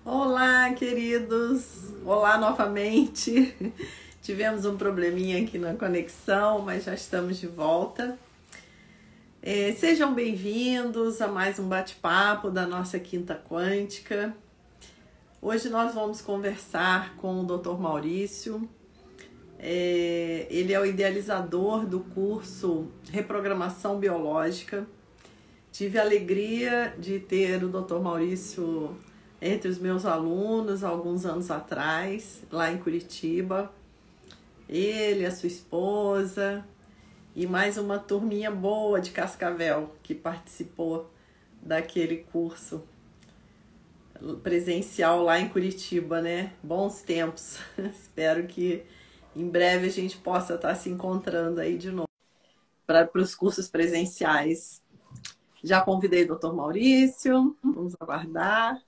Olá, queridos! Olá novamente! Tivemos um probleminha aqui na conexão, mas já estamos de volta. Sejam bem-vindos a mais um bate-papo da nossa Quinta Quântica. Hoje nós vamos conversar com o Dr. Maurício. Ele é o idealizador do curso Reprogramação Biológica. Tive a alegria de ter o Dr. Maurício entre os meus alunos alguns anos atrás, lá em Curitiba. Ele, a sua esposa e mais uma turminha boa de Cascavel que participou daquele curso presencial lá em Curitiba, né? Bons tempos. Espero que em breve a gente possa estar se encontrando aí de novo para os cursos presenciais. Já convidei o Dr. Maurício, vamos aguardar.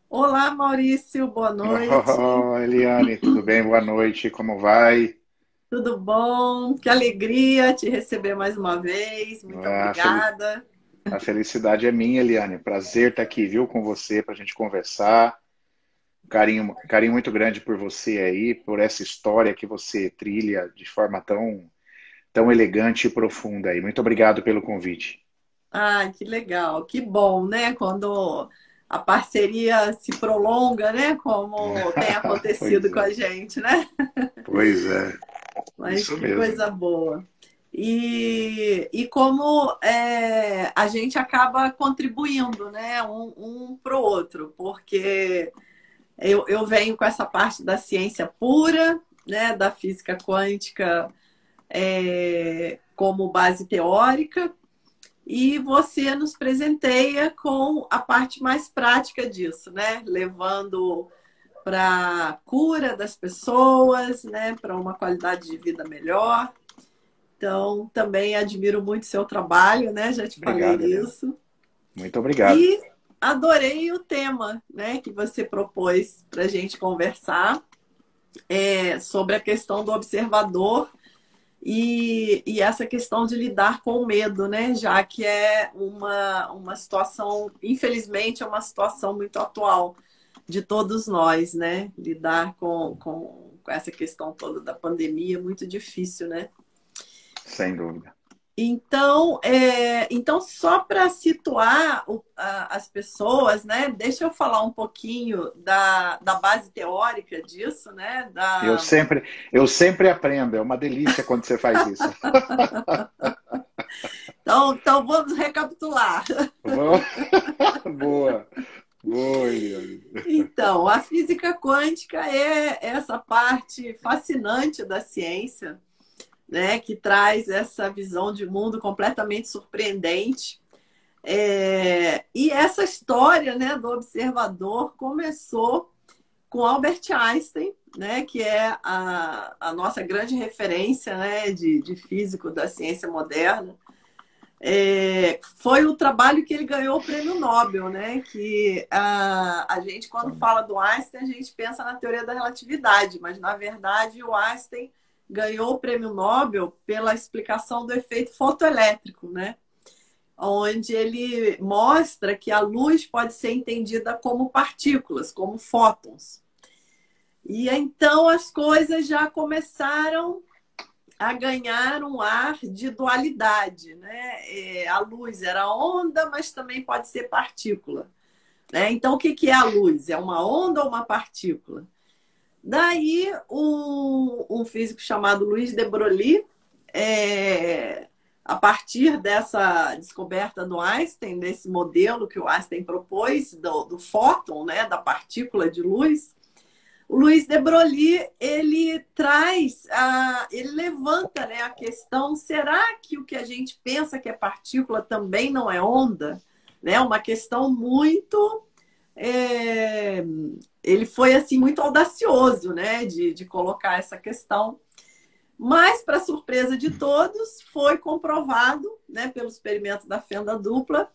Olá, Maurício, boa noite. Oh, Eliane, tudo bem? Boa noite, como vai? Tudo bom? Que alegria te receber mais uma vez. Muito Ah, obrigada. A felicidade é minha, Eliane. Prazer estar aqui, viu, com você, para a gente conversar. Carinho muito grande por você aí, por essa história que você trilha de forma tão elegante e profunda aí. Muito obrigado pelo convite. Ah, que legal, que bom, né? Quando a parceria se prolonga, né? Como tem acontecido Pois com a é, gente, né? pois é, Mas isso que mesmo. coisa boa. E como a gente acaba contribuindo, né? Um para o outro, porque eu venho com essa parte da ciência pura, né? Da física quântica como base teórica. E você nos presenteia com a parte mais prática disso, né? Levando para a cura das pessoas, né? Para uma qualidade de vida melhor. Então, também admiro muito seu trabalho, né? Já te falei Obrigado, Eliane. isso. Muito obrigado. E adorei o tema, né? Que você propôs para a gente conversar sobre a questão do observador e essa questão de lidar com o medo, né? Já que é uma situação, infelizmente, é uma situação muito atual de todos nós, né? Lidar com essa questão toda da pandemia é muito difícil, né? Sem dúvida. Então só para situar as pessoas, né? Deixa eu falar um pouquinho da base teórica disso, né? Eu sempre, eu sempre aprendo, é uma delícia quando você faz isso. Então vamos recapitular. Boa, boa, boa, Eliane. Então, a física quântica é essa parte fascinante da ciência, né, que traz essa visão de mundo completamente surpreendente. E essa história, né, do observador começou com Albert Einstein, né, que é a nossa grande referência, né, de físico da ciência moderna. Foi o trabalho que ele ganhou o prêmio Nobel, né? Que a gente, quando fala do Einstein, a gente pensa na teoria da relatividade, mas na verdade o Einstein ganhou o prêmio Nobel pela explicação do efeito fotoelétrico, né? Onde ele mostra que a luz pode ser entendida como partículas, como fótons. E então as coisas já começaram a ganhar um ar de dualidade, né? A luz era onda, mas também pode ser partícula, né? Então, o que é a luz? É uma onda ou uma partícula? Daí, um físico chamado Louis de Broglie, a partir dessa descoberta do Einstein, desse modelo que o Einstein propôs, do fóton, né? Da partícula de luz, o Louis de Broglie, ele traz, ele levanta, né, a questão, será que o que a gente pensa que é partícula também não é onda? Né? Uma questão muito... ele foi, assim, muito audacioso, né, de colocar essa questão. Mas, para surpresa de todos, foi comprovado, né, pelo experimento da fenda dupla,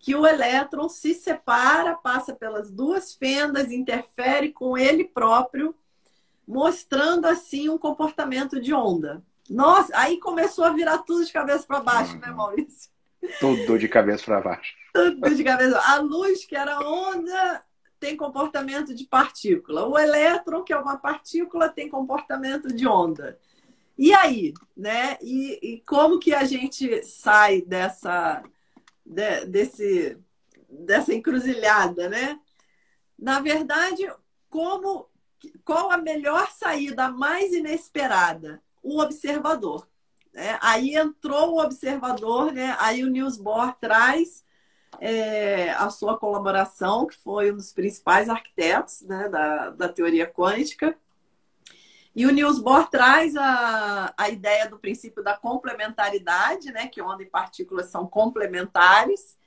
que o elétron se separa, passa pelas duas fendas, interfere com ele próprio, mostrando assim um comportamento de onda. Nossa, aí começou a virar tudo de cabeça para baixo, né, Uhum. Maurício? Tudo de cabeça para baixo. Tudo de cabeça. A luz, que era onda, tem comportamento de partícula. O elétron, que é uma partícula, tem comportamento de onda. E aí, né? E como que a gente sai dessa encruzilhada, né? Na verdade, qual a melhor saída, a mais inesperada? O observador. Né? Aí entrou o observador, né? Aí o Niels Bohr traz a sua colaboração, que foi um dos principais arquitetos, né, da teoria quântica. E o Niels Bohr traz a ideia do princípio da complementaridade, né, que onda e partículas são complementares,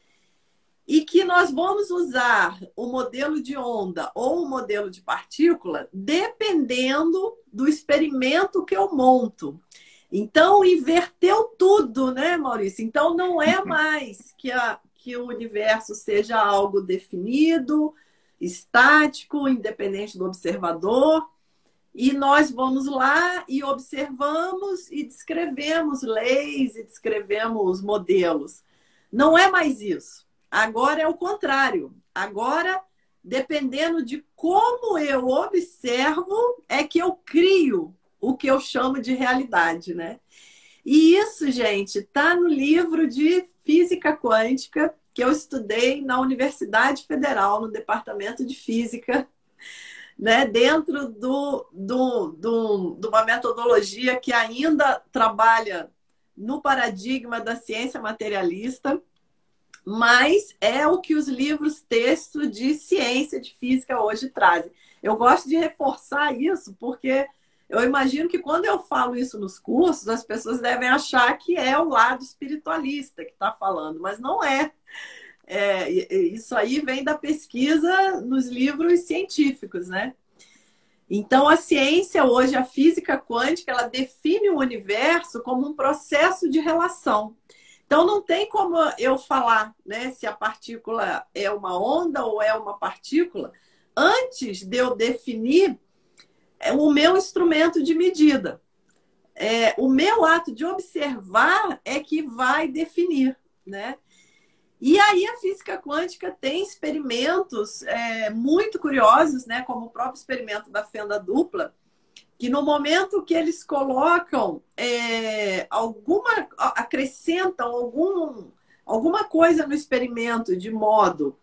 e que nós vamos usar o modelo de onda ou o modelo de partícula dependendo do experimento que eu monto. Então, inverteu tudo, né, Maurício? Então, não é mais que o universo seja algo definido, estático, independente do observador, e nós vamos lá e observamos e descrevemos leis e descrevemos modelos. Não é mais isso. Agora é o contrário. Agora, dependendo de como eu observo, é que eu crio o que eu chamo de realidade, né? E isso, gente, está no livro de Física Quântica que eu estudei na Universidade Federal, no Departamento de Física, né? Dentro de uma metodologia que ainda trabalha no paradigma da ciência materialista, mas é o que os livros texto de ciência, de física hoje trazem. Eu gosto de reforçar isso, porque eu imagino que quando eu falo isso nos cursos, as pessoas devem achar que é o lado espiritualista que está falando, mas não é. Isso aí vem da pesquisa nos livros científicos, né? Então, a ciência hoje, a física quântica, ela define o universo como um processo de relação. Então, não tem como eu falar, né, se a partícula é uma onda ou é uma partícula, antes de eu definir o meu instrumento de medida. O meu ato de observar é que vai definir, né? E aí a física quântica tem experimentos muito curiosos, né, como o próprio experimento da fenda dupla, que no momento que eles colocam acrescentam alguma coisa no experimento de modo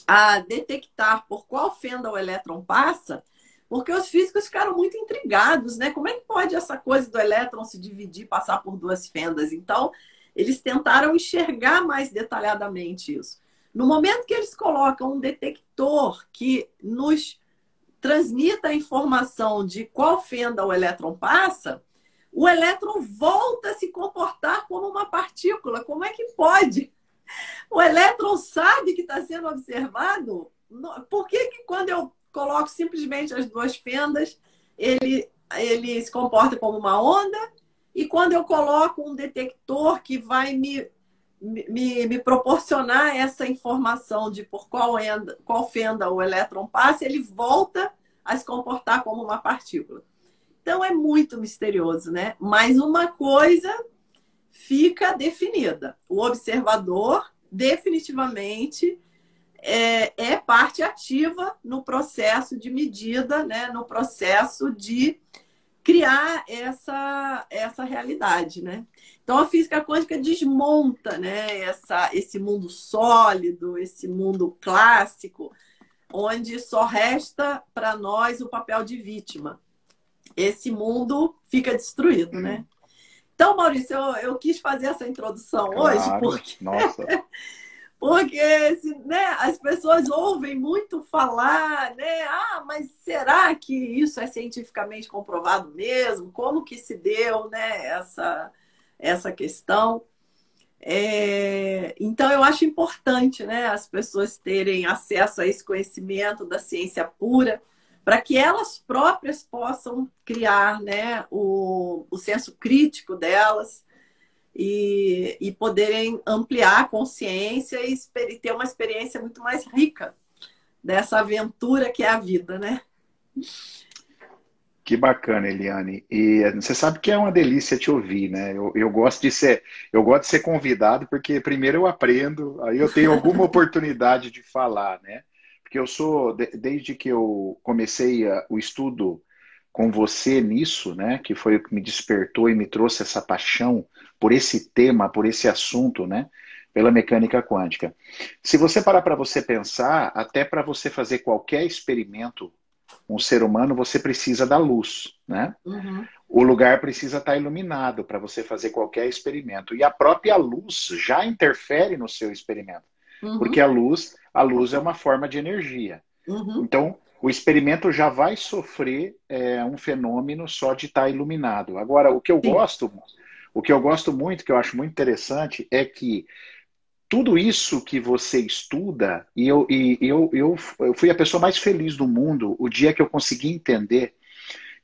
a detectar por qual fenda o elétron passa, porque os físicos ficaram muito intrigados, né? Como é que pode essa coisa do elétron se dividir, passar por duas fendas? Então, eles tentaram enxergar mais detalhadamente isso. No momento que eles colocam um detector que nos transmita a informação de qual fenda o elétron passa, o elétron volta a se comportar como uma partícula. Como é que pode? O elétron sabe que está sendo observado? Por que quando eu coloco simplesmente as duas fendas, ele se comporta como uma onda? E quando eu coloco um detector que vai me proporcionar essa informação de por qual fenda o elétron passa, ele volta a se comportar como uma partícula. Então é muito misterioso, né? Mas uma coisa fica definida. O observador definitivamente é parte ativa no processo de medida, né? No processo de criar essa realidade, né? Então, a física quântica desmonta, né, esse mundo sólido, esse mundo clássico, onde só resta para nós o papel de vítima. Esse mundo fica destruído, né? Então, Maurício, eu quis fazer essa introdução hoje porque... Nossa. Porque né, as pessoas ouvem muito falar, né? Ah, mas será que isso é cientificamente comprovado mesmo? Como que se deu, né, essa questão? Então, eu acho importante, né, as pessoas terem acesso a esse conhecimento da ciência pura, para que elas próprias possam criar, né, o senso crítico delas, e poderem ampliar a consciência e ter uma experiência muito mais rica dessa aventura que é a vida, né? Que bacana, Eliane. E você sabe que é uma delícia te ouvir, né? Eu gosto de ser convidado, porque primeiro eu aprendo, aí eu tenho alguma oportunidade de falar, né? porque eu sou, desde que eu comecei o estudo com você nisso, né, que foi o que me despertou e me trouxe essa paixão por esse tema, por esse assunto, né, pela mecânica quântica. Se você parar para você pensar, até para você fazer qualquer experimento, um ser humano, você precisa da luz, né? Uhum. O lugar precisa estar iluminado para você fazer qualquer experimento. E a própria luz já interfere no seu experimento, porque Uhum. a luz é uma forma de energia. Uhum. Então, o experimento já vai sofrer um fenômeno só de estar iluminado. Agora, Sim. o que eu gosto muito, que eu acho muito interessante, é que tudo isso que você estuda, eu fui a pessoa mais feliz do mundo o dia que eu consegui entender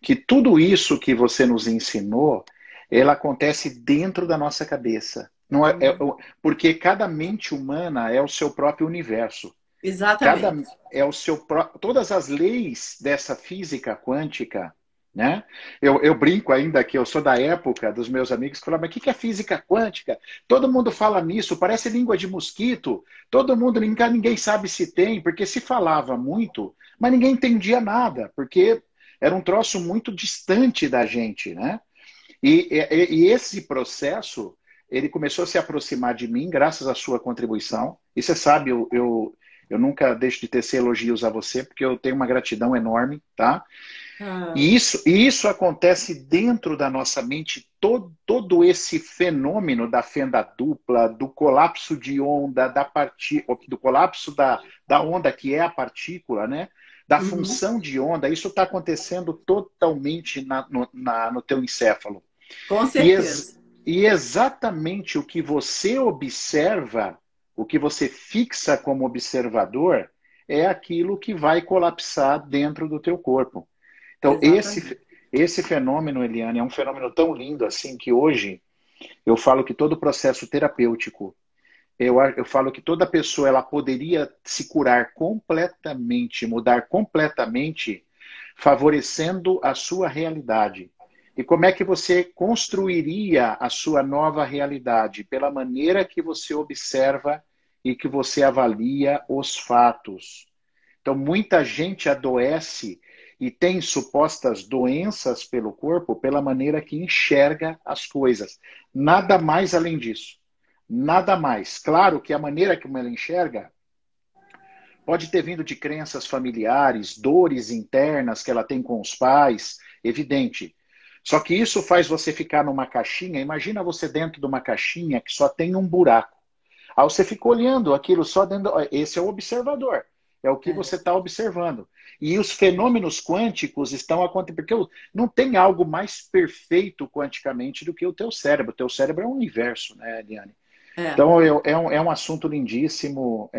que tudo isso que você nos ensinou, ela acontece dentro da nossa cabeça. Não Uhum. porque cada mente humana é o seu próprio universo. Cada Exatamente. é o seu todas as leis dessa física quântica, né? Eu brinco ainda que eu sou da época dos meus amigos que falavam, mas o que é física quântica? Todo mundo fala nisso, parece língua de mosquito. Todo mundo, ninguém sabe se tem, porque se falava muito, mas ninguém entendia nada, porque era um troço muito distante da gente, né? E esse processo, ele começou a se aproximar de mim graças à sua contribuição. E você sabe, eu nunca deixo de tecer elogios a você, porque eu tenho uma gratidão enorme, tá? Ah, E isso acontece dentro da nossa mente, todo esse fenômeno da fenda dupla, do colapso de onda, do colapso da onda que é a partícula, né? Da uhum. função de onda, isso está acontecendo totalmente no teu encéfalo. Com E, certeza. e exatamente o que você observa, o que você fixa como observador, é aquilo que vai colapsar dentro do teu corpo. Então, Exatamente. esse fenômeno, Eliane, é um fenômeno tão lindo assim que hoje eu falo que todo processo terapêutico, eu falo que toda pessoa ela poderia se curar completamente, mudar completamente, favorecendo a sua realidade. E como é que você construiria a sua nova realidade? Pela maneira que você observa e que você avalia os fatos. Então, muita gente adoece e tem supostas doenças pelo corpo pela maneira que enxerga as coisas. Nada mais além disso. Nada mais. Claro que a maneira como ela enxerga pode ter vindo de crenças familiares, dores internas que ela tem com os pais, evidente. Só que isso faz você ficar numa caixinha. Imagina você dentro de uma caixinha que só tem um buraco. Aí você fica olhando aquilo só dentro. Esse é o observador. É o que É. você está observando. E os fenômenos quânticos estão acontecendo. Porque não tem algo mais perfeito quanticamente do que o teu cérebro. O teu cérebro é um universo, né, Eliane? É. Então, é um assunto lindíssimo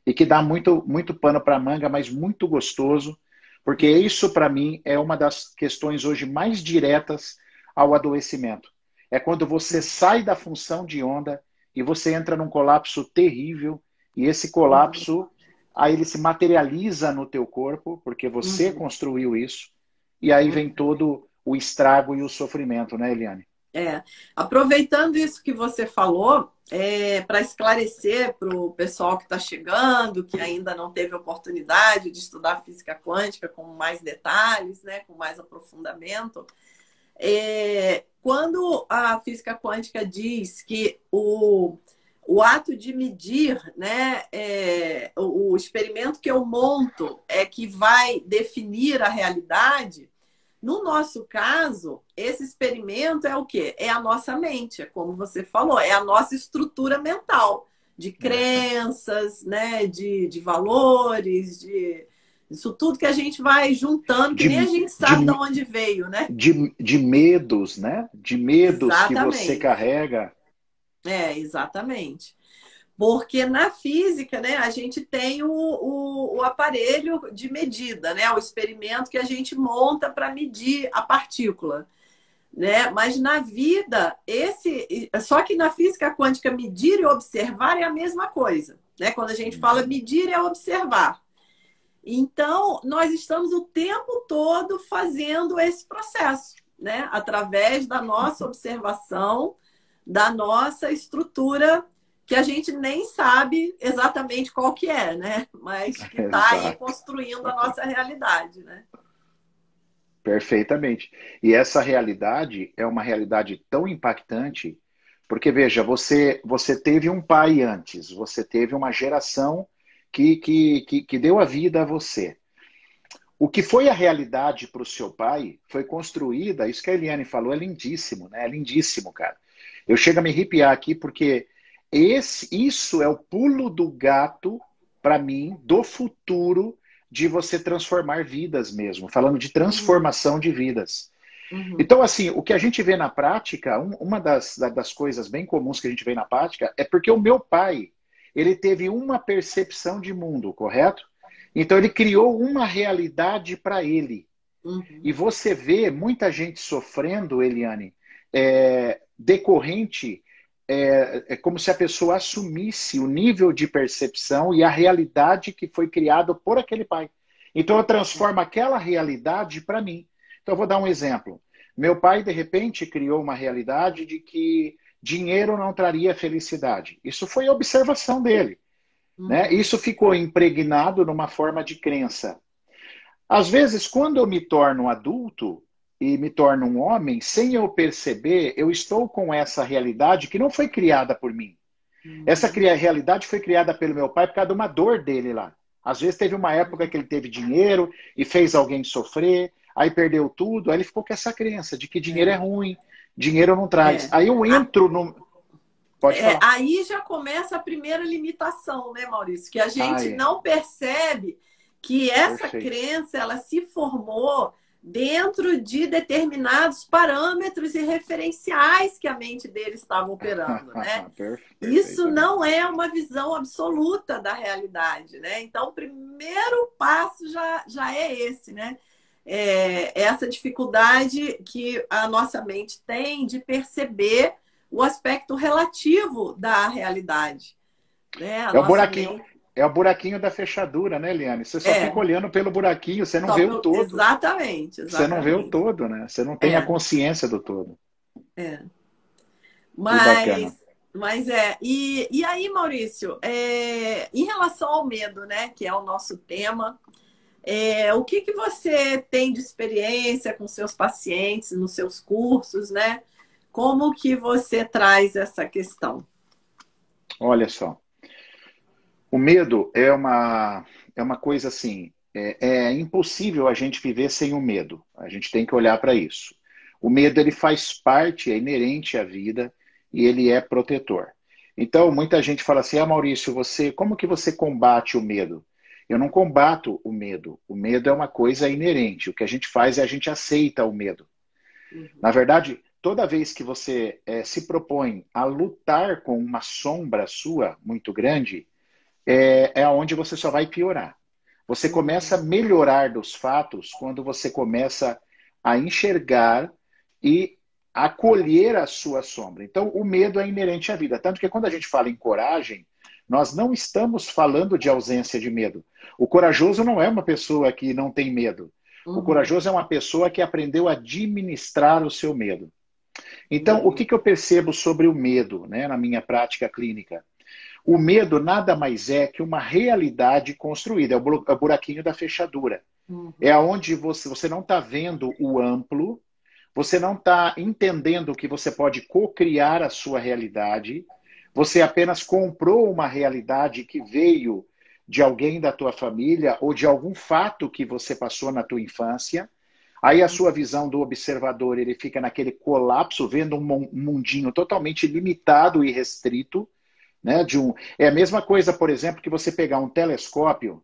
e que dá muito, muito pano para manga, mas muito gostoso, porque É. isso, para mim, é uma das questões hoje mais diretas ao adoecimento. É quando você sai da função de onda e você entra num colapso terrível, e esse Uhum. colapso, aí ele se materializa no teu corpo, porque você Uhum. construiu isso, e aí vem Uhum. todo o estrago e o sofrimento, né, Eliane? É. Aproveitando isso que você falou, para esclarecer para o pessoal que está chegando, que ainda não teve oportunidade de estudar física quântica com mais detalhes, né, com mais aprofundamento, quando a física quântica diz que o ato de medir, né, o experimento que eu monto é que vai definir a realidade. No nosso caso, esse experimento é o quê? É a nossa mente, é como você falou, é a nossa estrutura mental, de É. crenças, né? De valores, isso tudo que a gente vai juntando, que nem a De, gente sabe de de, onde veio, né? de medos, né? De medos que você Exatamente. carrega. Exatamente. Porque na física, né, a gente tem o aparelho de medida, né? O experimento que a gente monta para medir a partícula. Né? Mas na vida, só que na física quântica, medir e observar é a mesma coisa. Né? Quando a gente fala Uhum. medir, é observar. Então, nós estamos o tempo todo fazendo esse processo, né? Através da nossa observação, da nossa estrutura que a gente nem sabe exatamente qual que é, né? Mas que está aí Exato. construindo a nossa realidade, né? Perfeitamente. E essa realidade é uma realidade tão impactante, porque veja, você teve um pai antes, você teve uma geração que deu a vida a você. O que foi a realidade para o seu pai foi construída, isso que a Eliane falou é lindíssimo, né? É lindíssimo, cara. Eu chego a me arrepiar aqui porque isso é o pulo do gato, para mim, do futuro de você transformar vidas mesmo, falando de Uhum, transformação de vidas. uhum, Então, assim, o que a gente vê na prática, uma das coisas bem comuns que a gente vê na prática é porque o meu pai, ele teve uma percepção de mundo, correto? Então, ele criou uma realidade para ele. uhum. E você vê muita gente sofrendo, Eliane, decorrente, é como se a pessoa assumisse o nível de percepção e a realidade que foi criada por aquele pai. Então eu transformo aquela realidade para mim. Então eu vou dar um exemplo. Meu pai, de repente, criou uma realidade de que dinheiro não traria felicidade. Isso foi observação dele, né? Uhum. Isso ficou impregnado numa forma de crença. Às vezes, quando eu me torno adulto e me torno um homem, sem eu perceber, eu estou com essa realidade que não foi criada por mim. Essa Uhum. realidade foi criada pelo meu pai por causa de uma dor dele lá. Às vezes teve uma época que ele teve dinheiro e fez alguém sofrer, aí perdeu tudo, aí ele ficou com essa crença de que dinheiro é É, ruim, dinheiro não traz. é. Aí eu A- entro no. Pode falar. Aí já começa a primeira limitação, né, Maurício? Que a Ah, gente é. não percebe que essa Perfeito. crença ela se formou dentro de determinados parâmetros e referenciais que a mente dele estava operando, né? Isso não Perfeitamente. é uma visão absoluta da realidade, né? Então, o primeiro passo já é esse, né? Essa dificuldade que a nossa mente tem de perceber o aspecto relativo da realidade, né? A É o nossa buraquinho, mente é o buraquinho da fechadura, né, Eliane? Você só fica é olhando pelo buraquinho, você não vê o todo. exatamente, Você não vê o exatamente. todo, né? Você não tem a É, consciência do todo. é. Que bacana. Mas aí, Maurício, em relação ao medo, né, que é o nosso tema, o que que você tem de experiência com seus pacientes, nos seus cursos, né? Como que você traz essa questão? Olha só. O medo é uma coisa assim. É impossível a gente viver sem o medo. A gente tem que olhar para isso. O medo ele faz parte, é inerente à vida e ele é protetor. Então, muita gente fala assim: "Ah, Maurício, como que você combate o medo?" Eu não combato o medo. O medo é uma coisa inerente. O que a gente faz é a gente aceita o medo. Uhum, Na verdade, toda vez que você se propõe a lutar com uma sombra sua muito grande, é onde você só vai piorar. Você começa a uhum, melhorar dos fatos quando você começa a enxergar e acolher a sua sombra. Então, o medo é inerente à vida. Tanto que quando a gente fala em coragem, nós não estamos falando de ausência de medo. O corajoso não é uma pessoa que não tem medo. O uhum, corajoso é uma pessoa que aprendeu a administrar o seu medo. Então, o uhum, que eu percebo sobre o medo, né, na minha prática clínica? O medo nada mais é que uma realidade construída, é o buraquinho da fechadura. É uhum, onde você não está vendo o amplo, você não está entendendo que você pode co-criar a sua realidade, você apenas comprou uma realidade que veio de alguém da tua família ou de algum fato que você passou na tua infância. Aí a sua visão do observador, ele fica naquele colapso, vendo um mundinho totalmente limitado e restrito, né? É a mesma coisa, por exemplo, que você pegar um telescópio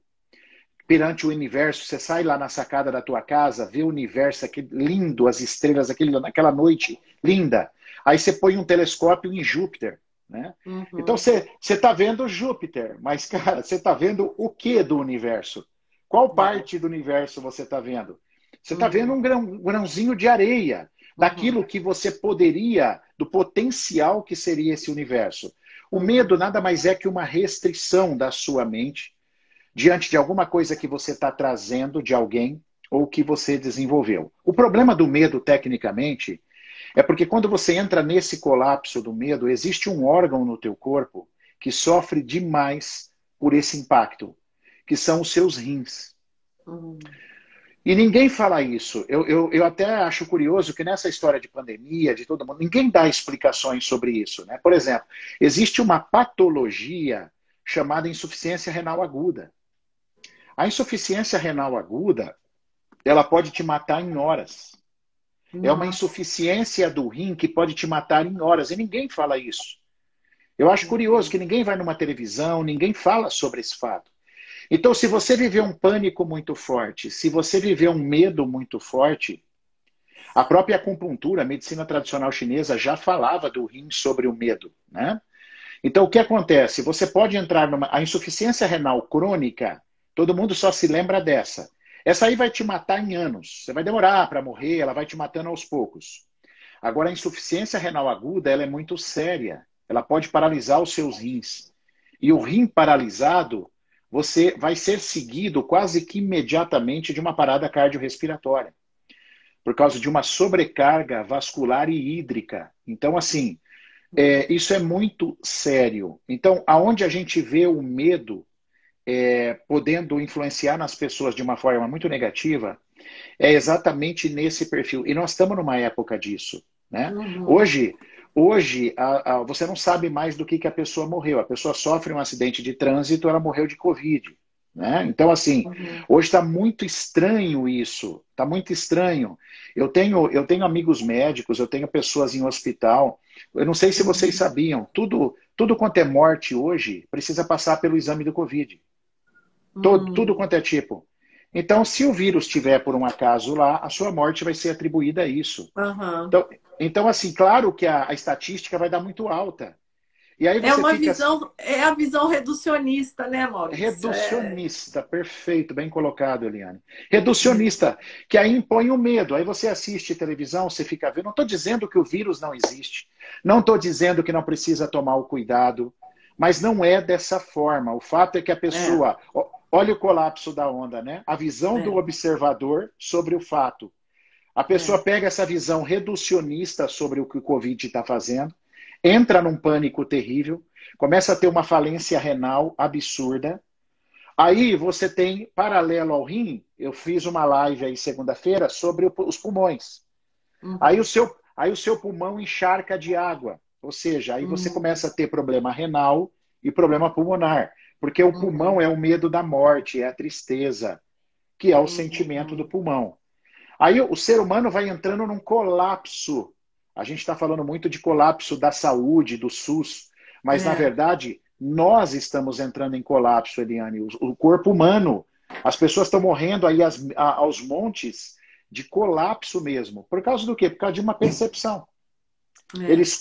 perante o universo, você sai lá na sacada da tua casa, vê o universo aquele lindo, as estrelas, aquela noite linda. Aí você põe um telescópio em Júpiter, né? Então uhum, você está vendo Júpiter, mas, cara, você está vendo o que do universo? Qual é, parte do universo você está vendo? Você está vendo uhum, um grãozinho de areia, uhum, daquilo que você poderia, do potencial que seria esse universo. O medo uhum, nada mais é que uma restrição da sua mente diante de alguma coisa que você está trazendo de alguém ou que você desenvolveu. O problema do medo, tecnicamente, é porque quando você entra nesse colapso do medo, existe um órgão no teu corpo que sofre demais por esse impacto, que são os seus rins. E ninguém fala isso. Eu até acho curioso que nessa história de pandemia, de todo mundo, ninguém dá explicações sobre isso, né? Por exemplo, existe uma patologia chamada insuficiência renal aguda. A insuficiência renal aguda, ela pode te matar em horas. Nossa. É uma insuficiência do rim que pode te matar em horas. E ninguém fala isso. Eu acho curioso que ninguém vai numa televisão, ninguém fala sobre esse fato. Então, se você viver um pânico muito forte, se você viver um medo muito forte, a própria acupuntura, a medicina tradicional chinesa, já falava do rim sobre o medo, né? Então, o que acontece? Você pode entrar numa... A insuficiência renal crônica, todo mundo só se lembra dessa. Essa aí vai te matar em anos. Você vai demorar para morrer, ela vai te matando aos poucos. Agora, a insuficiência renal aguda, ela é muito séria. Ela pode paralisar os seus rins. E o rim paralisado, você vai ser seguido quase que imediatamente de uma parada cardiorrespiratória, por causa de uma sobrecarga vascular e hídrica. Então, assim, isso é muito sério. Então, aonde a gente vê o medo podendo influenciar nas pessoas de uma forma muito negativa, é exatamente nesse perfil. E nós estamos numa época disso, né? Hoje você não sabe mais do que a pessoa morreu. A pessoa sofre um acidente de trânsito, ela morreu de Covid, né? Então, assim, hoje está muito estranho isso. Está muito estranho. Eu tenho amigos médicos, eu tenho pessoas em hospital. Eu não sei se vocês sabiam, tudo quanto é morte hoje precisa passar pelo exame do Covid. Tudo quanto é tipo. Então, se o vírus estiver por um acaso lá, a sua morte vai ser atribuída a isso. Então, assim, claro que a estatística vai dar muito alta. E aí você é a visão reducionista, né, Maurício? Reducionista, perfeito, bem colocado, Eliane. Reducionista, que aí impõe o medo. Aí você assiste televisão, você fica vendo. Não estou dizendo que o vírus não existe. Não estou dizendo que não precisa tomar o cuidado. Mas não é dessa forma. O fato é que a pessoa... Olha o colapso da onda, né? A visão do observador sobre o fato. A pessoa pega essa visão reducionista sobre o que o Covid está fazendo, entra num pânico terrível, começa a ter uma falência renal absurda. Aí você tem, paralelo ao rim, eu fiz uma live aí segunda-feira sobre os pulmões. Aí o seu pulmão encharca de água. Ou seja, aí você começa a ter problema renal e problema pulmonar. Porque o pulmão é o medo da morte, é a tristeza, que é o sentimento do pulmão. Aí o ser humano vai entrando num colapso. A gente está falando muito de colapso da saúde, do SUS, mas na verdade nós estamos entrando em colapso, Eliane. O corpo humano, as pessoas estão morrendo aí aos montes de colapso mesmo. Por causa do quê? Por causa de uma percepção. Eles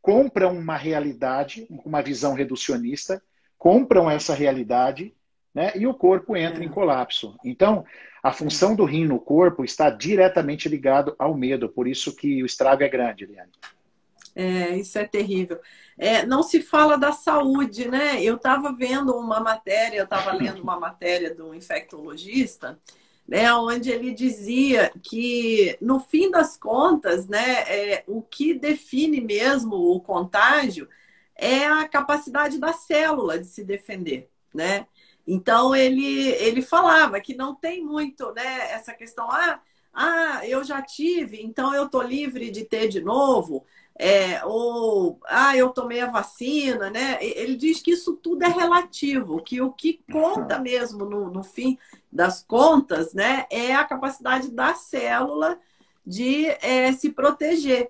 compram uma realidade, uma visão reducionista, compram essa realidade, né, e o corpo entra em colapso. Então, a função do rim no corpo está diretamente ligado ao medo, por isso que o estrago é grande, Eliane. Isso é terrível. Não se fala da saúde, né? Eu estava vendo uma matéria, eu estava lendo uma matéria de um infectologista, né, onde ele dizia que, no fim das contas, né, o que define mesmo o contágio é a capacidade da célula de se defender, né? Então, ele falava que não tem muito, né, essa questão, eu já tive, então eu tô livre de ter de novo, eu tomei a vacina, né? Ele diz que isso tudo é relativo, que o que conta mesmo no fim das contas, né, é a capacidade da célula de se proteger.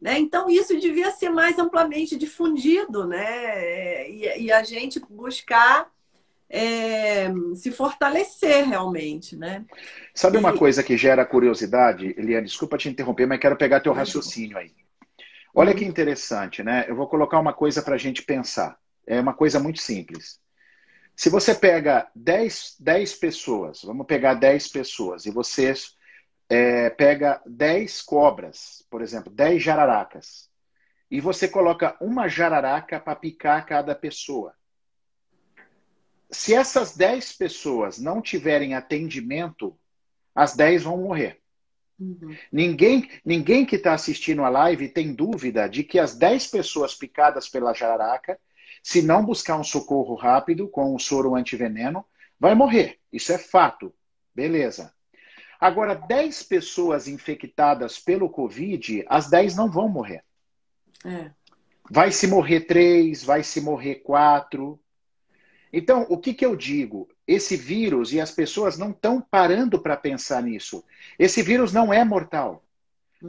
Né? Então, isso devia ser mais amplamente difundido, né? E a gente buscar se fortalecer realmente, né? Sabe uma coisa que gera curiosidade, Eliane? Desculpa te interromper, mas quero pegar teu raciocínio aí. Olha que interessante, né? Eu vou colocar uma coisa para a gente pensar. É uma coisa muito simples. Se você pega 10 pessoas, vamos pegar 10 pessoas, e você pega 10 cobras, por exemplo, 10 jararacas, e você coloca uma jararaca para picar cada pessoa. Se essas 10 pessoas não tiverem atendimento, as 10 vão morrer. Ninguém que está assistindo a live tem dúvida de que as 10 pessoas picadas pela jararaca, se não buscar um socorro rápido com o soro antiveneno, vai morrer. Isso é fato. Beleza. Agora, 10 pessoas infectadas pelo Covid, as 10 não vão morrer. Vai se morrer 3, vai se morrer 4. Então, o que eu digo? Esse vírus, e as pessoas não estão parando para pensar nisso, esse vírus não é mortal.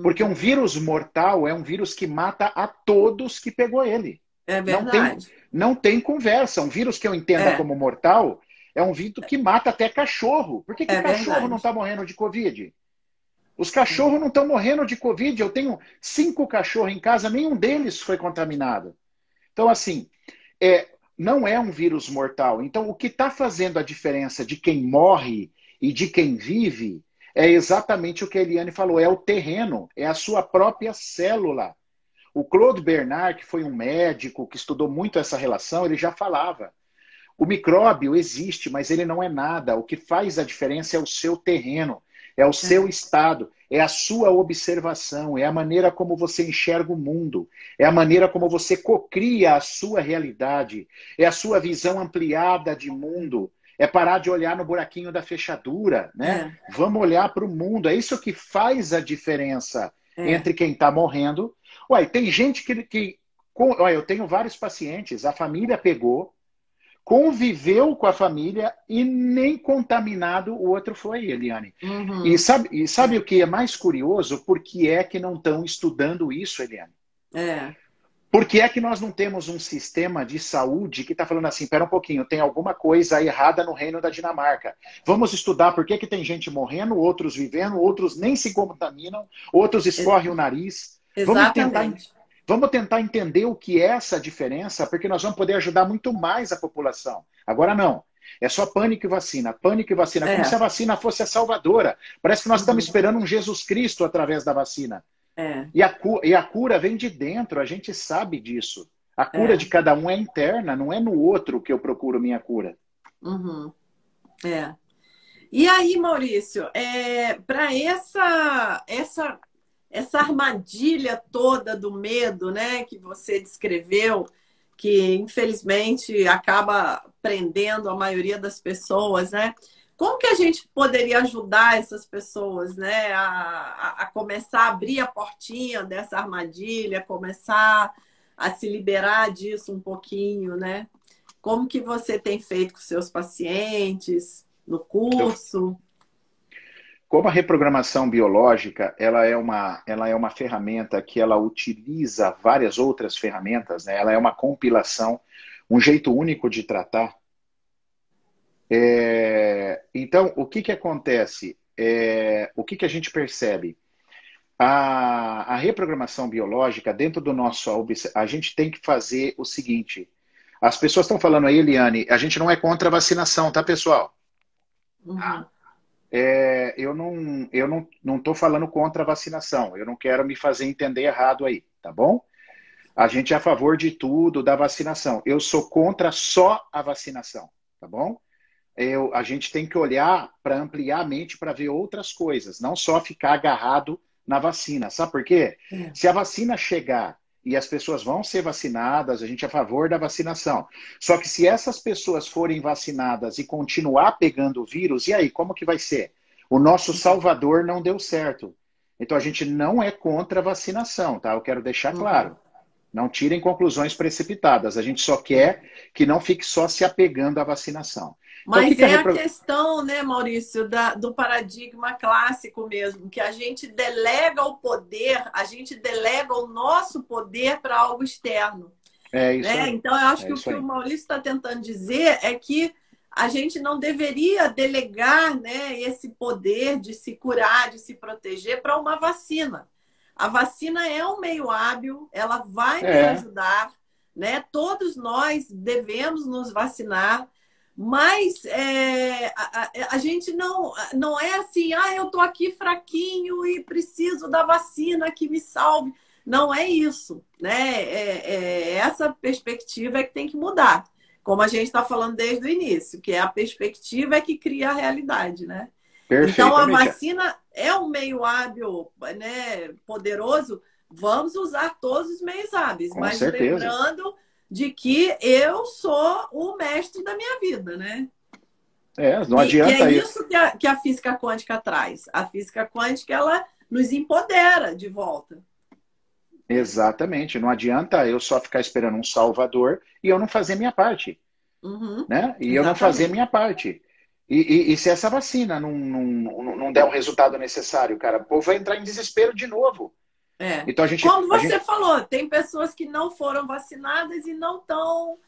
Porque um vírus mortal é um vírus que mata a todos que pegou ele. É verdade. Não tem conversa. Um vírus que eu entenda como mortal é um vírus que mata até cachorro. Por que cachorro não está morrendo de Covid? Os cachorros não estão morrendo de Covid. Eu tenho 5 cachorros em casa, nenhum deles foi contaminado. Então, assim, não é um vírus mortal. Então, o que está fazendo a diferença de quem morre e de quem vive é exatamente o que a Eliane falou, é o terreno, é a sua própria célula. O Claude Bernard, que foi um médico que estudou muito essa relação, ele já falava. O micróbio existe, mas ele não é nada. O que faz a diferença é o seu terreno, é o seu estado, é a sua observação, é a maneira como você enxerga o mundo, é a maneira como você cocria a sua realidade, é a sua visão ampliada de mundo. É parar de olhar no buraquinho da fechadura, né? Vamos olhar para o mundo. É isso que faz a diferença entre quem está morrendo. Ué, tem gente Ué, eu tenho vários pacientes, a família pegou, conviveu com a família e nem contaminado o outro foi, Eliane. E sabe o que é mais curioso? Por que é que não estão estudando isso, Eliane? Por que é que nós não temos um sistema de saúde que está falando assim, espera um pouquinho, tem alguma coisa errada no reino da Dinamarca. Vamos estudar por que tem gente morrendo, outros vivendo, outros nem se contaminam, outros escorrem o nariz. Exatamente. Vamos tentar entender o que é essa diferença, porque nós vamos poder ajudar muito mais a população. Agora não. É só pânico e vacina, pânico e vacina. Como se a vacina fosse a salvadora. Parece que nós estamos esperando um Jesus Cristo através da vacina. E a cura vem de dentro, a gente sabe disso. A cura de cada um é interna, não é no outro que eu procuro minha cura. E aí, Maurício, para essa armadilha toda do medo, né, que você descreveu, que infelizmente acaba prendendo a maioria das pessoas, né? Como que a gente poderia ajudar essas pessoas, né, a começar a abrir a portinha dessa armadilha, começar a se liberar disso um pouquinho, né? Como que você tem feito com seus pacientes no curso? Como a reprogramação biológica, ela é uma ferramenta que ela utiliza várias outras ferramentas, né? Ela é uma compilação, um jeito único de tratar. Então, o que acontece? O que a gente percebe? A reprogramação biológica, dentro do nosso... A gente tem que fazer o seguinte. As pessoas estão falando aí, Eliane, a gente não é contra a vacinação, tá, pessoal? Eu não estou falando contra a vacinação. Eu não quero me fazer entender errado aí, tá bom? A gente é a favor de tudo, da vacinação. Eu sou contra só a vacinação, tá bom? A gente tem que olhar para ampliar a mente para ver outras coisas, não só ficar agarrado na vacina. Sabe por quê? Se a vacina chegar e as pessoas vão ser vacinadas, a gente é a favor da vacinação. Só que se essas pessoas forem vacinadas e continuar pegando o vírus, e aí, como que vai ser? O nosso Salvador não deu certo. Então a gente não é contra a vacinação, tá? Eu quero deixar claro. Não tirem conclusões precipitadas. A gente só quer que não fique só se apegando à vacinação. Mas então, a questão, né, Maurício, do paradigma clássico mesmo, que a gente delega o poder, a gente delega o nosso poder para algo externo. Isso né? Então, eu acho que o que o Maurício está tentando dizer é que a gente não deveria delegar, né, esse poder de se curar, de se proteger para uma vacina. A vacina é um meio hábil, ela vai nos ajudar, né? Todos nós devemos nos vacinar. Mas a gente não é assim, eu estou aqui fraquinho e preciso da vacina que me salve. Não é isso, né? Essa perspectiva é que tem que mudar. Como a gente está falando desde o início, que é a perspectiva que cria a realidade, né? Então, a vacina é um meio hábil, né, poderoso. Vamos usar todos os meios hábeis. Com mas certeza. lembrando de que eu sou o mestre da minha vida, né? Não E é adianta isso que a física quântica traz. A física quântica, ela nos empodera de volta. Exatamente. Não adianta eu só ficar esperando um salvador e eu não fazer minha parte, Uhum, né? E eu não fazer exatamente. minha parte. E se essa vacina não der o resultado necessário, cara, o povo vai entrar em desespero de novo. É. Então Como a você gente, falou, tem pessoas que não foram vacinadas e não estão,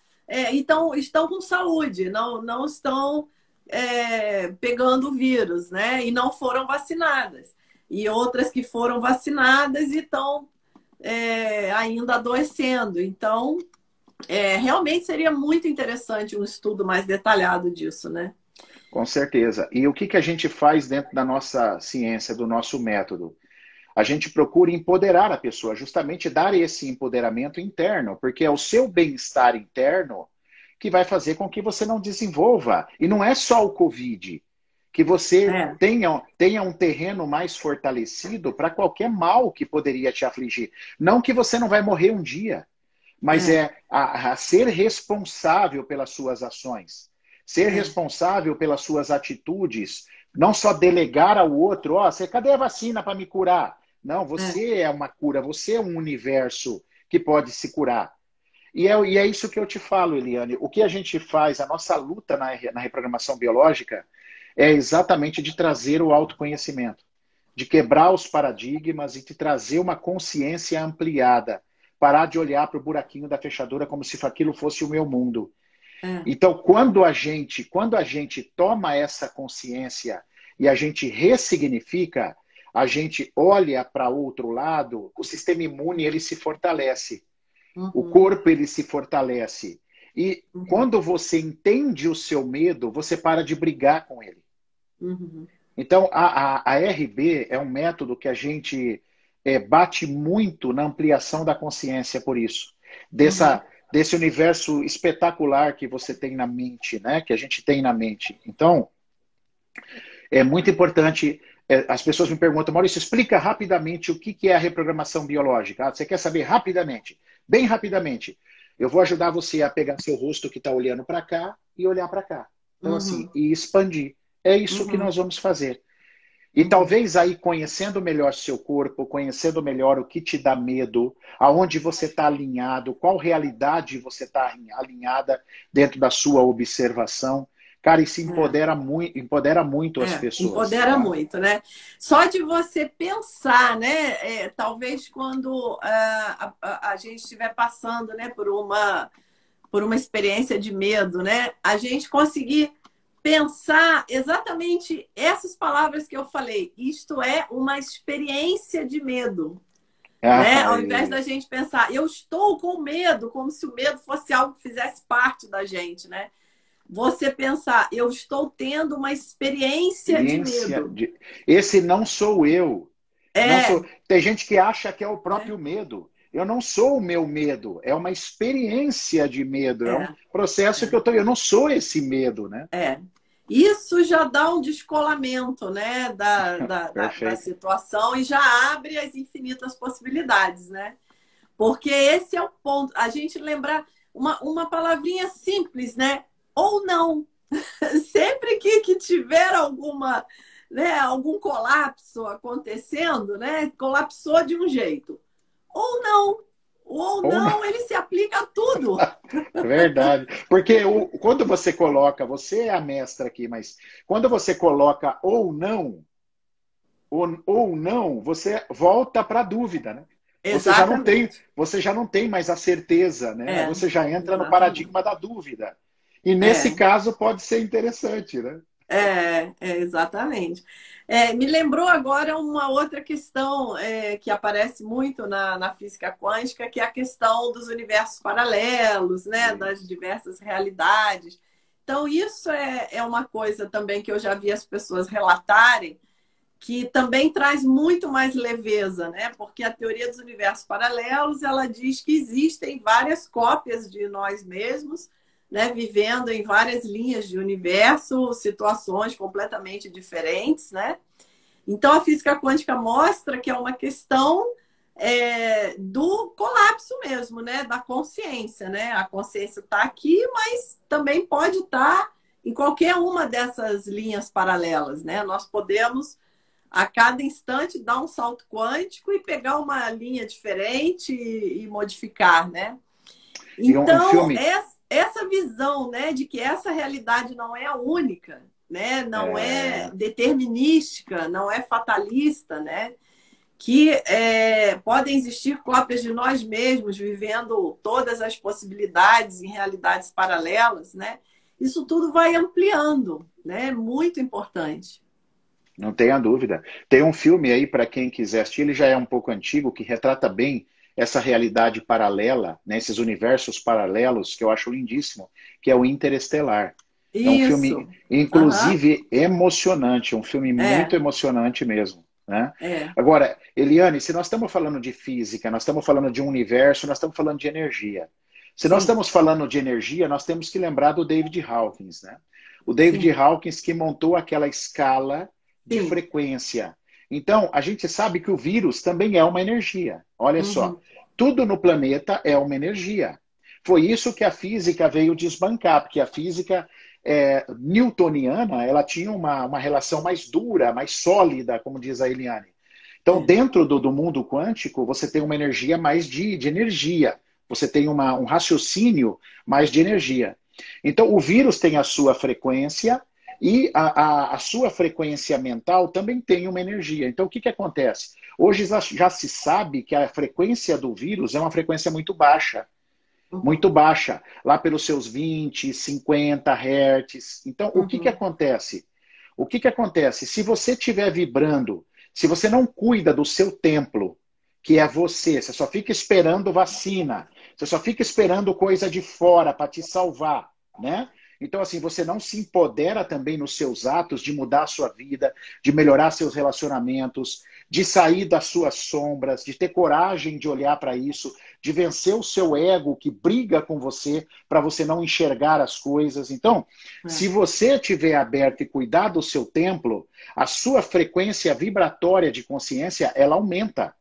estão com saúde, não estão pegando o vírus, né? E não foram vacinadas. E outras que foram vacinadas e estão ainda adoecendo. Então, realmente seria muito interessante um estudo mais detalhado disso, né? com certeza. E o que que a gente faz dentro da nossa ciência, do nosso método? A gente procura empoderar a pessoa, justamente dar esse empoderamento interno, porque é o seu bem-estar interno que vai fazer com que você não desenvolva. E não é só o Covid, que você É, tenha um terreno mais fortalecido para qualquer mal que poderia te afligir. Não que você não vai morrer um dia, mas é, é a ser responsável pelas suas ações, ser é, responsável pelas suas atitudes, não só delegar ao outro, ó, você cadê a vacina para me curar? Não, é. você é uma cura, você é um universo que pode se curar. E é isso que eu te falo, Eliane. O que a gente faz, a nossa luta na reprogramação biológica, é exatamente de trazer o autoconhecimento, de quebrar os paradigmas e de trazer uma consciência ampliada. Parar de olhar para o buraquinho da fechadura como se aquilo fosse o meu mundo. É. Então, quando a gente toma essa consciência e a gente ressignifica, a gente olha para outro lado, o sistema imune ele se fortalece, o Uhum, corpo ele se fortalece. E uhum, quando você entende o seu medo, você para de brigar com ele. uhum, Então, a RB é um método que a gente bate muito na ampliação da consciência por isso. uhum. Desse universo espetacular que você tem na mente, né? Que a gente tem na mente. Então, é muito importante. As pessoas me perguntam, Maurício, explica rapidamente o que é a reprogramação biológica. Você quer saber rapidamente? Bem rapidamente. Eu vou ajudar você a pegar seu rosto que está olhando para cá e olhar para cá. Então, assim, Uhum, e expandir. É isso que uhum, nós vamos fazer. E uhum. talvez aí, conhecendo melhor seu corpo, conhecendo melhor o que te dá medo, aonde você está alinhado, qual realidade você está alinhada dentro da sua observação, cara, isso É, empodera muito as pessoas, empodera tá? muito, né? Só de você pensar, né? Talvez quando a gente estiver passando, né, por uma experiência de medo, né? A gente conseguir pensar exatamente essas palavras que eu falei. Isto é uma experiência de medo, né? Ao invés Ai, da gente pensar, eu estou com medo, como se o medo fosse algo que fizesse parte da gente, né? Você pensar, eu estou tendo uma experiência de experiência medo. de... Esse não sou eu. Não É, sou. Tem gente que acha que é o né? próprio medo. Eu não sou o meu medo. É uma experiência de medo. É um É, processo que é, eu tô. Eu não sou esse medo, né? é. Isso já dá um descolamento, né, da Perfeito. situação e já abre as infinitas possibilidades, né? Porque esse é o ponto. A gente lembrar uma palavrinha simples, né? Ou não. Sempre que tiver alguma, né, algum colapso acontecendo, né? Colapsou de um jeito. Ou não. O ou Ou não. não, ele se aplica a tudo. Verdade. Porque quando você coloca, você é a mestra aqui, mas quando você coloca ou não, você volta para a dúvida, né? Exatamente. Você já não tem mais a certeza, né? É, Você já entra no exatamente. paradigma da dúvida. E nesse É, caso pode ser interessante, né? exatamente. Me lembrou agora uma outra questão que aparece muito na física quântica, que é a questão dos universos paralelos, né, das Isso. diversas realidades. Então, isso é uma coisa também que eu já vi as pessoas relatarem, que também traz muito mais leveza, né? Porque a teoria dos universos paralelos, ela diz que existem várias cópias de nós mesmos, né? Vivendo em várias linhas de universo, situações completamente diferentes, né? Então a física quântica mostra que é uma questão do colapso mesmo, né? Da consciência, né? A consciência está aqui, mas também pode estar em qualquer uma dessas linhas paralelas, né? Nós podemos, a cada instante, dar um salto quântico e pegar uma linha diferente e modificar, né? E um Então, filme. essa visão, né, de que essa realidade não é a única, né? Não é É, determinística, não é fatalista, né? Que podem existir cópias de nós mesmos, vivendo todas as possibilidades em realidades paralelas, né? Isso tudo vai ampliando, né? Muito importante. não tenha dúvida. Tem um filme aí, para quem quiser assistir, ele já é um pouco antigo, que retrata bem essa realidade paralela, né, esses universos paralelos, que eu acho lindíssimo, que é o Interestelar. É um filme, Isso. Aham. inclusive, emocionante, um filme muito É, emocionante mesmo. Né? é. Agora, Eliane, se nós estamos falando de física, nós estamos falando de um universo, nós estamos falando de energia. Se nós Sim, estamos falando de energia, nós temos que lembrar do David Hawkins, né? O David sim, Hawkins que montou aquela escala de sim. frequência. Então, a gente sabe que o vírus também é uma energia. Olha só, Uhum. tudo no planeta é uma energia. Foi isso que a física veio desbancar, porque a física newtoniana ela tinha uma relação mais dura, mais sólida, como diz a Eliane. Então, É. dentro do mundo quântico, você tem uma energia mais de energia. Você tem um raciocínio mais de energia. Então, o vírus tem a sua frequência e a sua frequência mental também tem uma energia. Então, o que acontece? Hoje já se sabe que a frequência do vírus é uma frequência muito baixa. Muito Uhum. baixa, lá pelos seus 20, 50 hertz. Então, o que Uhum. acontece? O que acontece? Se você estiver vibrando, se você não cuida do seu templo, que é você só fica esperando vacina, você só fica esperando coisa de fora para te salvar, né? Então, assim, você não se empodera também nos seus atos de mudar a sua vida, de melhorar seus relacionamentos, de sair das suas sombras, de ter coragem de olhar para isso, de vencer o seu ego que briga com você para você não enxergar as coisas. Então, É. se você tiver aberto e cuidar do seu templo, a sua frequência vibratória de consciência, ela aumenta.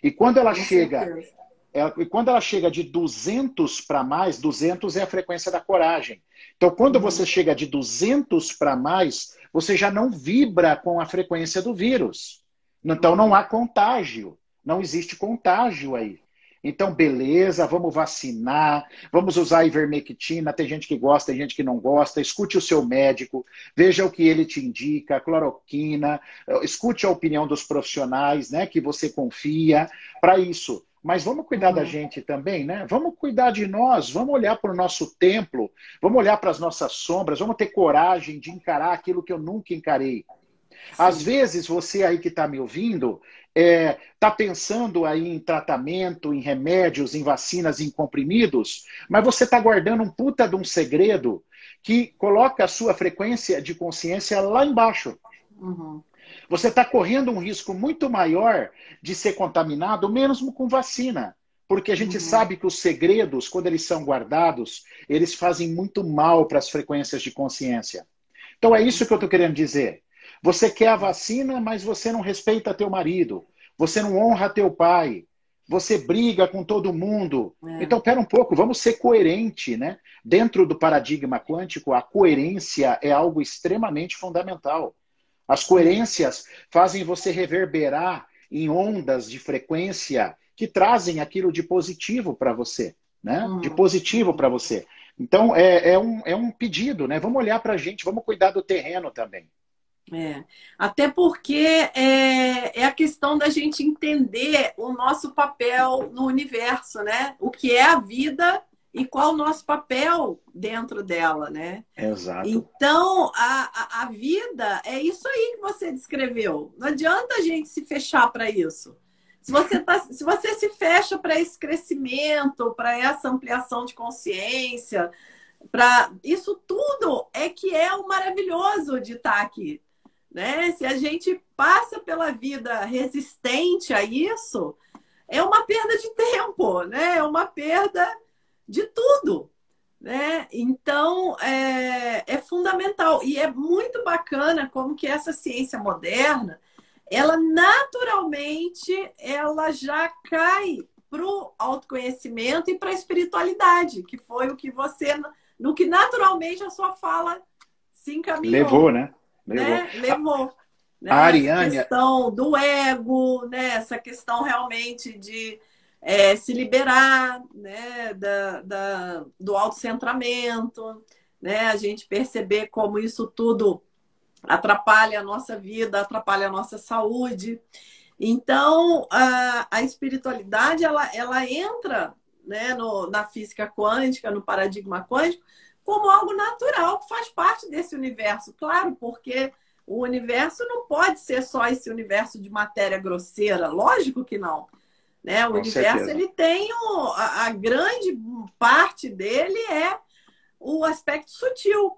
E quando ela Com chega, certeza. de 200 para mais, 200 é a frequência da coragem. Então, quando você Uhum. chega de 200 para mais, você já não vibra com a frequência do vírus. Então, não Uhum. há contágio. Não existe contágio aí. Então, beleza, vamos vacinar, vamos usar ivermectina. Tem gente que gosta, tem gente que não gosta. Escute o seu médico, veja o que ele te indica, cloroquina, escute a opinião dos profissionais, né, que você confia para isso. Mas vamos cuidar da Uhum. gente também, né? Vamos cuidar de nós, vamos olhar para o nosso templo, vamos olhar para as nossas sombras, vamos ter coragem de encarar aquilo que eu nunca encarei. Às Sim. vezes, você aí que está me ouvindo, está pensando aí em tratamento, em remédios, em vacinas, em comprimidos, mas você está guardando um puta de um segredo que coloca a sua frequência de consciência lá embaixo. Uhum. Você está correndo um risco muito maior de ser contaminado, mesmo com vacina. Porque a gente Uhum. sabe que os segredos, quando eles são guardados, eles fazem muito mal para as frequências de consciência. Então é isso que eu estou querendo dizer. Você quer a vacina, mas você não respeita teu marido. Você não honra teu pai. Você briga com todo mundo. É. Então, pera um pouco, vamos ser coerente, né? Dentro do paradigma quântico, a coerência é algo extremamente fundamental. As Sim. coerências fazem você reverberar em ondas de frequência que trazem aquilo de positivo para você, né? De Uhum. positivo para Uhum. você. Então, é um pedido, né? Vamos olhar para a gente, vamos cuidar do terreno também. É. Até porque é a questão da gente entender o nosso papel no universo, né? O que é a vida e qual o nosso papel dentro dela, né? Exato. Então, a vida é isso aí que você descreveu. Não adianta a gente se fechar para isso. Se você se fecha para esse crescimento, para essa ampliação de consciência, para isso tudo é que é o maravilhoso de estar aqui, né? Se a gente passa pela vida resistente a isso, é uma perda de tempo, né? É uma perda de tudo, né? Então é fundamental e é muito bacana como que essa ciência moderna ela naturalmente ela já cai para o autoconhecimento e para a espiritualidade, que foi o que você, no que naturalmente a sua fala se Levou, encaminhou, né? Levou. né? Levou, A né? Essa Ariane, questão do ego, né? Essa questão realmente de se liberar, né? Do autocentramento, né? A gente perceber como isso tudo atrapalha a nossa vida, atrapalha a nossa saúde. Então, a espiritualidade, ela entra, né, na física quântica, no paradigma quântico, como algo natural, que faz parte desse universo. Claro, porque o universo não pode ser só esse universo de matéria grosseira. Lógico que não. Né? O com universo, certeza. ele tem a grande parte dele é o aspecto sutil.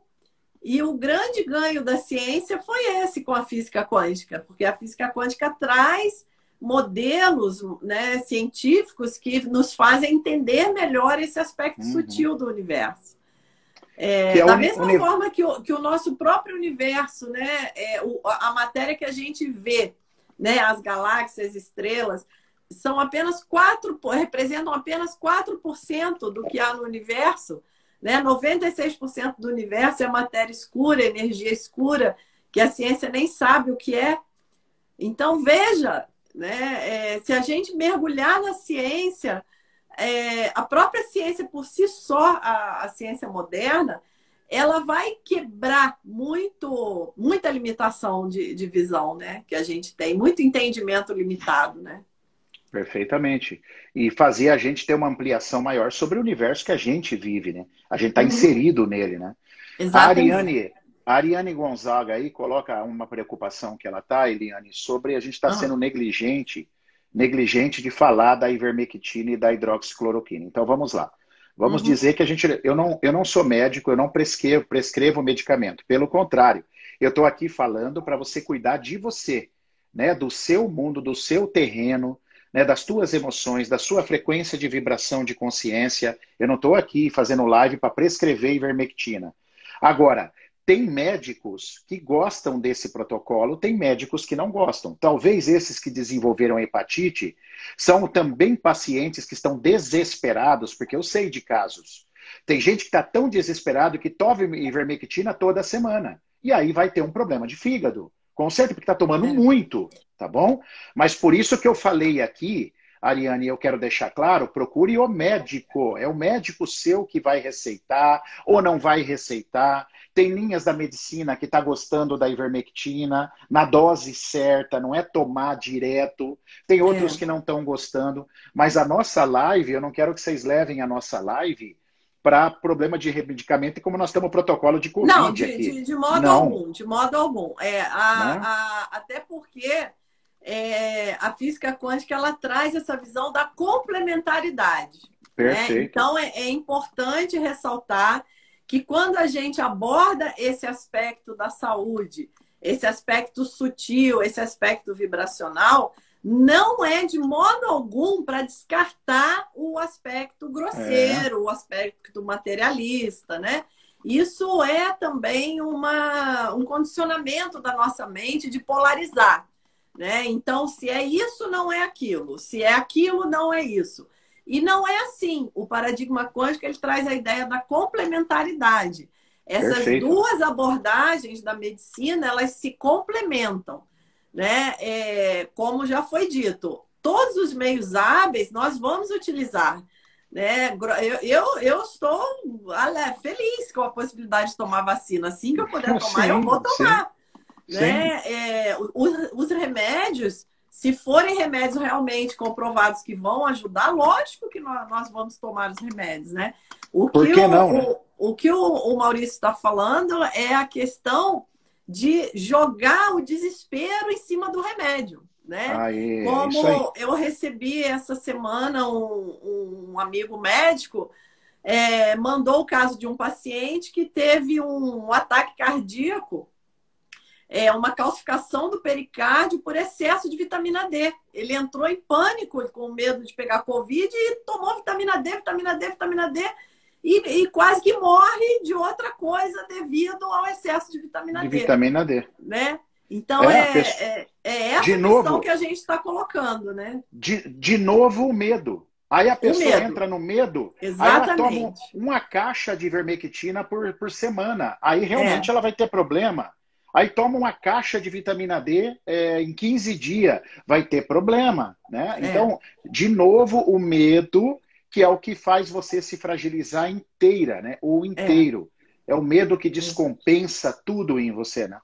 E o grande ganho da ciência foi esse com a física quântica, porque a física quântica traz modelos, né, científicos que nos fazem entender melhor esse aspecto Uhum. sutil do universo. Que é Da mesma forma que o nosso próprio universo, né, a matéria que a gente vê, né, as galáxias, estrelas, são apenas representam apenas 4% do que há no universo, né? 96% do universo é matéria escura, energia escura, que a ciência nem sabe o que é. Então, veja, né, se a gente mergulhar na ciência, a própria ciência por si só, a ciência moderna, ela vai quebrar muita limitação de visão, né? Que a gente tem, muito entendimento limitado, né? Perfeitamente. E fazer a gente ter uma ampliação maior sobre o universo que a gente vive, né? A gente está Uhum, inserido nele, né? A exatamente. Ariane, a Ariane Gonzaga aí coloca uma preocupação que ela está, Eliane, sobre a gente estar Ah, sendo negligente de falar da ivermectina e da hidroxicloroquina. Então vamos lá. Vamos uhum, dizer que eu não sou médico, eu não prescrevo medicamento. Pelo contrário, eu estou aqui falando para você cuidar de você, né? Do seu mundo, do seu terreno, né? Das tuas emoções, da sua frequência de vibração de consciência. Eu não estou aqui fazendo live para prescrever ivermectina. Agora, tem médicos que gostam desse protocolo, tem médicos que não gostam. Talvez esses que desenvolveram hepatite são também pacientes que estão desesperados, porque eu sei de casos. Tem gente que está tão desesperado que toma ivermectina toda semana. E aí vai ter um problema de fígado. Com certeza, porque está tomando é, muito, tá bom? Mas por isso que eu falei aqui, Ariane, eu quero deixar claro, procure o médico. É o médico seu que vai receitar ou não vai receitar. Tem linhas da medicina que está gostando da ivermectina na dose certa, não é tomar direto. Tem outros é. que não estão gostando. Mas a nossa live, eu não quero que vocês levem a nossa live para problema de medicamento, como nós temos o protocolo de Não, Covid aqui. de modo Não, algum, de modo algum. né? Até porque a física quântica ela traz essa visão da complementaridade, né? Perfeito. Então é importante ressaltar que quando a gente aborda esse aspecto da saúde, esse aspecto sutil, esse aspecto vibracional, não é de modo algum para descartar o aspecto É, grosseiro, o aspecto materialista, né? Isso é também um condicionamento da nossa mente de polarizar, né? Então, se é isso, não é aquilo. Se é aquilo, não é isso. E não é assim. O paradigma quântico ele traz a ideia da complementaridade. Essas perfeito. duas abordagens da medicina, elas se complementam, né? Como já foi dito, todos os meios hábeis nós vamos utilizar, né? Eu estou feliz com a possibilidade de tomar vacina. Assim que eu puder tomar, eu vou Sim, sim, tomar, sim. né? Os remédios, se forem remédios realmente comprovados que vão ajudar, lógico que nós vamos tomar os remédios, né? O Por que que não, né? o que o Maurício está falando é a questão de jogar o desespero em cima do remédio, né? Aí, é isso aí. Como eu recebi essa semana um amigo médico mandou o caso de um paciente que teve um ataque cardíaco, uma calcificação do pericárdio por excesso de vitamina D. Ele entrou em pânico com medo de pegar Covid e tomou vitamina D, vitamina D, vitamina D e quase que morre de outra coisa devido ao excesso de vitamina De D, vitamina D. né? Então, É, é de essa questão novo, que a gente está colocando, né? de novo o medo. Aí a O pessoa medo, entra no medo, aí ela toma exatamente. uma caixa de vermectina por semana. Aí É, realmente ela vai ter problema. Aí toma uma caixa de vitamina D em 15 dias, vai ter problema, né? é, Então, de novo, o medo, que é o que faz você se fragilizar inteira, né? Ou é, inteiro. É o medo que descompensa tudo em você, né?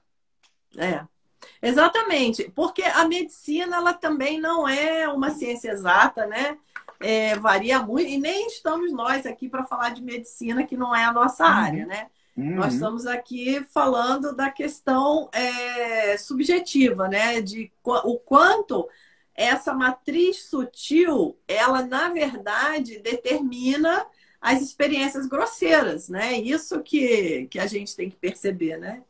é. Exatamente, porque a medicina ela também não é uma ciência exata, né? Varia muito, e nem estamos nós aqui para falar de medicina, que não é a nossa área, Uhum, né? Nós uhum. estamos aqui falando da questão subjetiva, né? O quanto essa matriz sutil, ela, na verdade, determina as experiências grosseiras, né? Isso que a gente tem que perceber, né?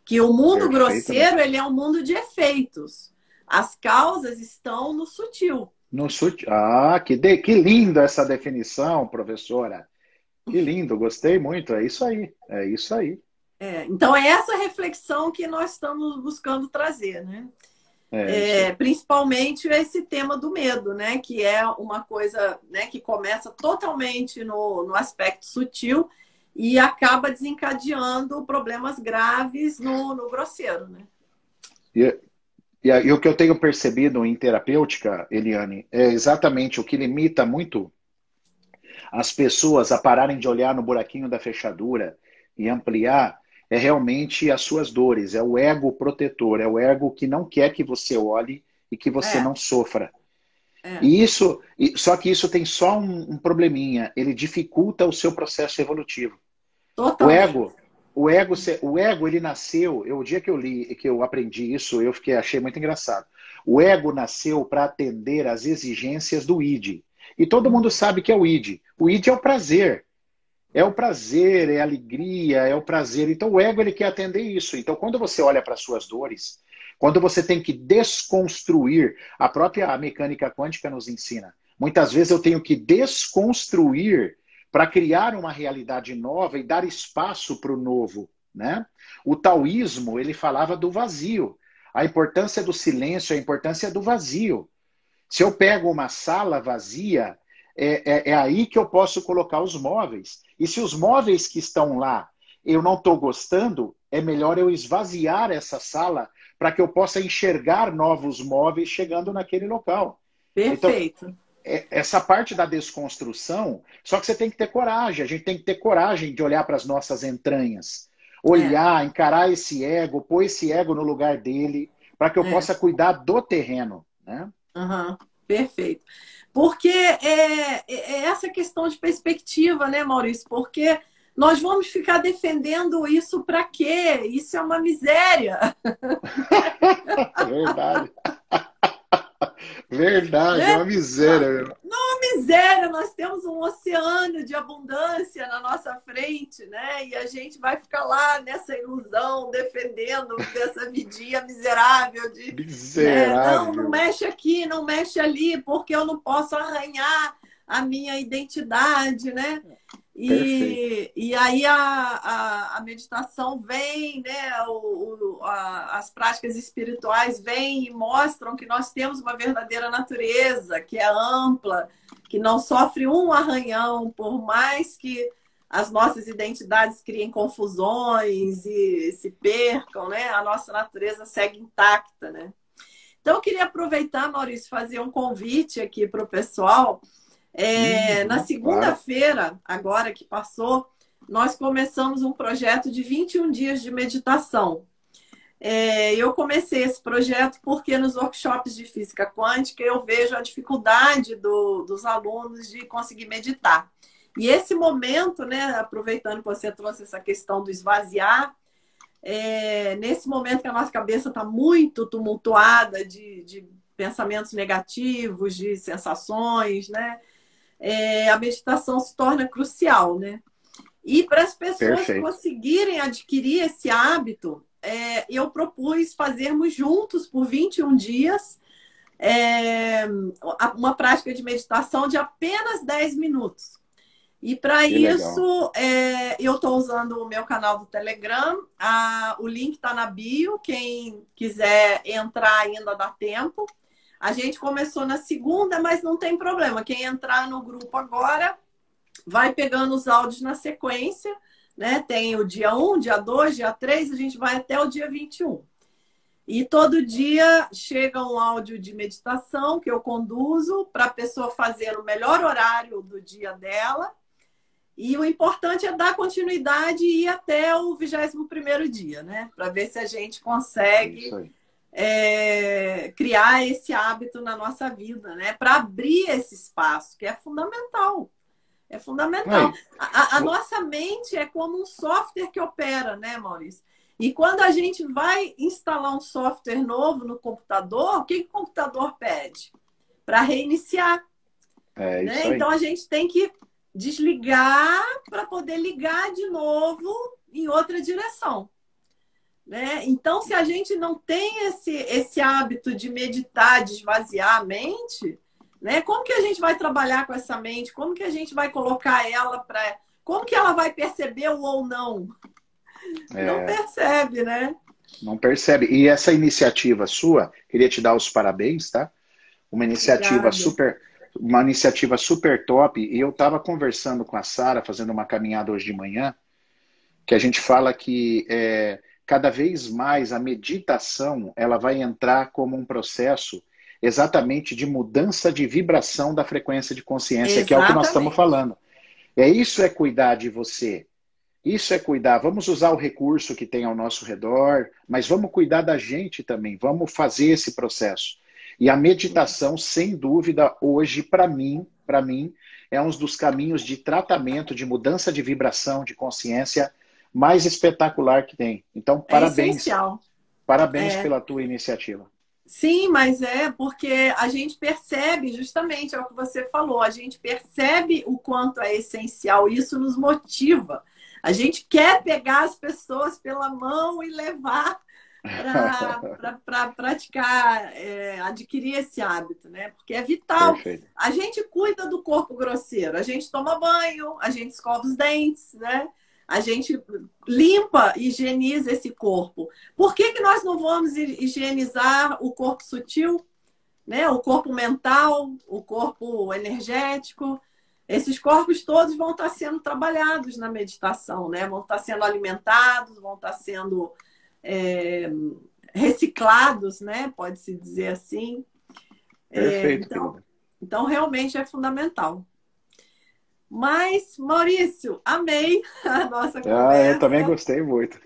Que o mundo grosseiro Perfeitamente. ele é um mundo de efeitos. As causas estão no sutil. No sut... Ah, que lindo essa definição, professora. Que lindo, gostei muito. É isso aí, é isso aí. Então, é essa reflexão que nós estamos buscando trazer, né? É isso aí. Principalmente esse tema do medo, né? Que é uma coisa, né, que começa totalmente no aspecto sutil e acaba desencadeando problemas graves no grosseiro, né? E, e o que eu tenho percebido em terapêutica, Eliane, é exatamente o que limita muito as pessoas a pararem de olhar no buraquinho da fechadura e ampliar, é realmente as suas dores, é o ego protetor, é o ego que não quer que você olhe e que você É, não sofra. é, E isso, só que isso tem só um probleminha, ele dificulta o seu processo evolutivo. O totalmente. ego, o ego, ele nasceu. O dia que eu li, que eu aprendi isso, achei muito engraçado. O ego nasceu para atender às exigências do id. E todo mundo sabe que é o id. O id é o prazer. É o prazer, é a alegria, é o prazer. Então o ego ele quer atender isso. Então quando você olha para suas dores, quando você tem que desconstruir, a própria mecânica quântica nos ensina. Muitas vezes eu tenho que desconstruir para criar uma realidade nova e dar espaço para o novo, né? O taoísmo, ele falava do vazio, a importância do silêncio, a importância do vazio. Se eu pego uma sala vazia, é aí que eu posso colocar os móveis. E se os móveis que estão lá eu não estou gostando, é melhor eu esvaziar essa sala para que eu possa enxergar novos móveis chegando naquele local. Então, Perfeito. essa parte da desconstrução, só que você tem que ter coragem, a gente tem que ter coragem de olhar para as nossas entranhas, É, olhar, encarar esse ego, pôr esse ego no lugar dele, para que eu é. possa cuidar do terreno, né? Uhum, perfeito. Porque é essa questão de perspectiva, né, Maurício? Porque nós vamos ficar defendendo isso para quê? Isso é uma miséria, Verdade. Verdade, é né? uma miséria, meu. Miséria, nós temos um oceano de abundância na nossa frente, né? E a gente vai ficar lá nessa ilusão, defendendo dessa vidinha miserável de, né? Não, não Miserável. mexe aqui, não mexe ali, porque eu não posso arranhar a minha identidade, né? Perfeito. E aí a meditação vem, né? As práticas espirituais vêm e mostram que nós temos uma verdadeira natureza, que é ampla, que não sofre um arranhão, por mais que as nossas identidades criem confusões e se percam, né? A nossa natureza segue intacta, né? Então, eu queria aproveitar, Maurício, fazer um convite aqui para o pessoal. Na Claro. segunda-feira, agora que passou, nós começamos um projeto de 21 dias de meditação. Eu comecei esse projeto porque nos workshops de física quântica eu vejo a dificuldade dos alunos de conseguir meditar. E esse momento, né, aproveitando que você trouxe essa questão do esvaziar, nesse momento que a nossa cabeça está muito tumultuada de pensamentos negativos, de sensações, né? A meditação se torna crucial, né? E para as pessoas Perfeito. conseguirem adquirir esse hábito, eu propus fazermos juntos por 21 dias uma prática de meditação de apenas 10 minutos. E para Que legal. isso, eu estou usando o meu canal do Telegram. O link está na bio. Quem quiser entrar ainda dá tempo. A gente começou na segunda, mas não tem problema. Quem entrar no grupo agora vai pegando os áudios na sequência, né? Tem o dia 1, dia 2, dia 3, a gente vai até o dia 21. E todo dia chega um áudio de meditação que eu conduzo para a pessoa fazer o melhor horário do dia dela. E o importante é dar continuidade e ir até o 21º dia, né? Para ver se a gente consegue Isso aí. criar esse hábito na nossa vida, né? Para abrir esse espaço, que é fundamental. É fundamental. Aí, A nossa mente é como um software que opera, né, Maurício? E quando a gente vai instalar um software novo no computador, o que o computador pede? Para reiniciar, é né? isso Então aí. a gente tem que desligar para poder ligar de novo em outra direção, né? Então, se a gente não tem esse hábito de meditar, de esvaziar a mente, né? Como que a gente vai trabalhar com essa mente? Como que a gente vai colocar ela para... Como que ela vai perceber o ou não? Não É, percebe, né? não percebe. E essa iniciativa sua, queria te dar os parabéns, tá? Uma iniciativa Obrigada. super, uma iniciativa super top. E eu estava conversando com a Sara, fazendo uma caminhada hoje de manhã, que a gente fala que cada vez mais a meditação ela vai entrar como um processo exatamente de mudança de vibração da frequência de consciência, que é o que nós estamos Exatamente. falando. Isso é cuidar de você. Isso é cuidar. Vamos usar o recurso que tem ao nosso redor, mas vamos cuidar da gente também. Vamos fazer esse processo. E a Isso. meditação, sem dúvida, hoje, para mim, é um dos caminhos de tratamento, de mudança de vibração, de consciência mais espetacular que tem. Então, É parabéns. essencial. Parabéns É. pela tua iniciativa. Sim, mas é porque a gente percebe, justamente, é o que você falou, a gente percebe o quanto é essencial, isso nos motiva. A gente quer pegar as pessoas pela mão e levar para praticar, adquirir esse hábito, né? Porque é vital. Perfeito. A gente cuida do corpo grosseiro, a gente toma banho, a gente escova os dentes, né? A gente limpa, higieniza esse corpo. Por que que nós não vamos higienizar o corpo sutil, né? O corpo mental, o corpo energético? Esses corpos todos vão estar sendo trabalhados na meditação, né? Vão estar sendo alimentados, vão estar sendo é, reciclados, né? Pode-se dizer assim. Perfeito, Então, querida. então, realmente é fundamental. Mas, Maurício, amei a nossa Ah, eu também conversa. gostei muito.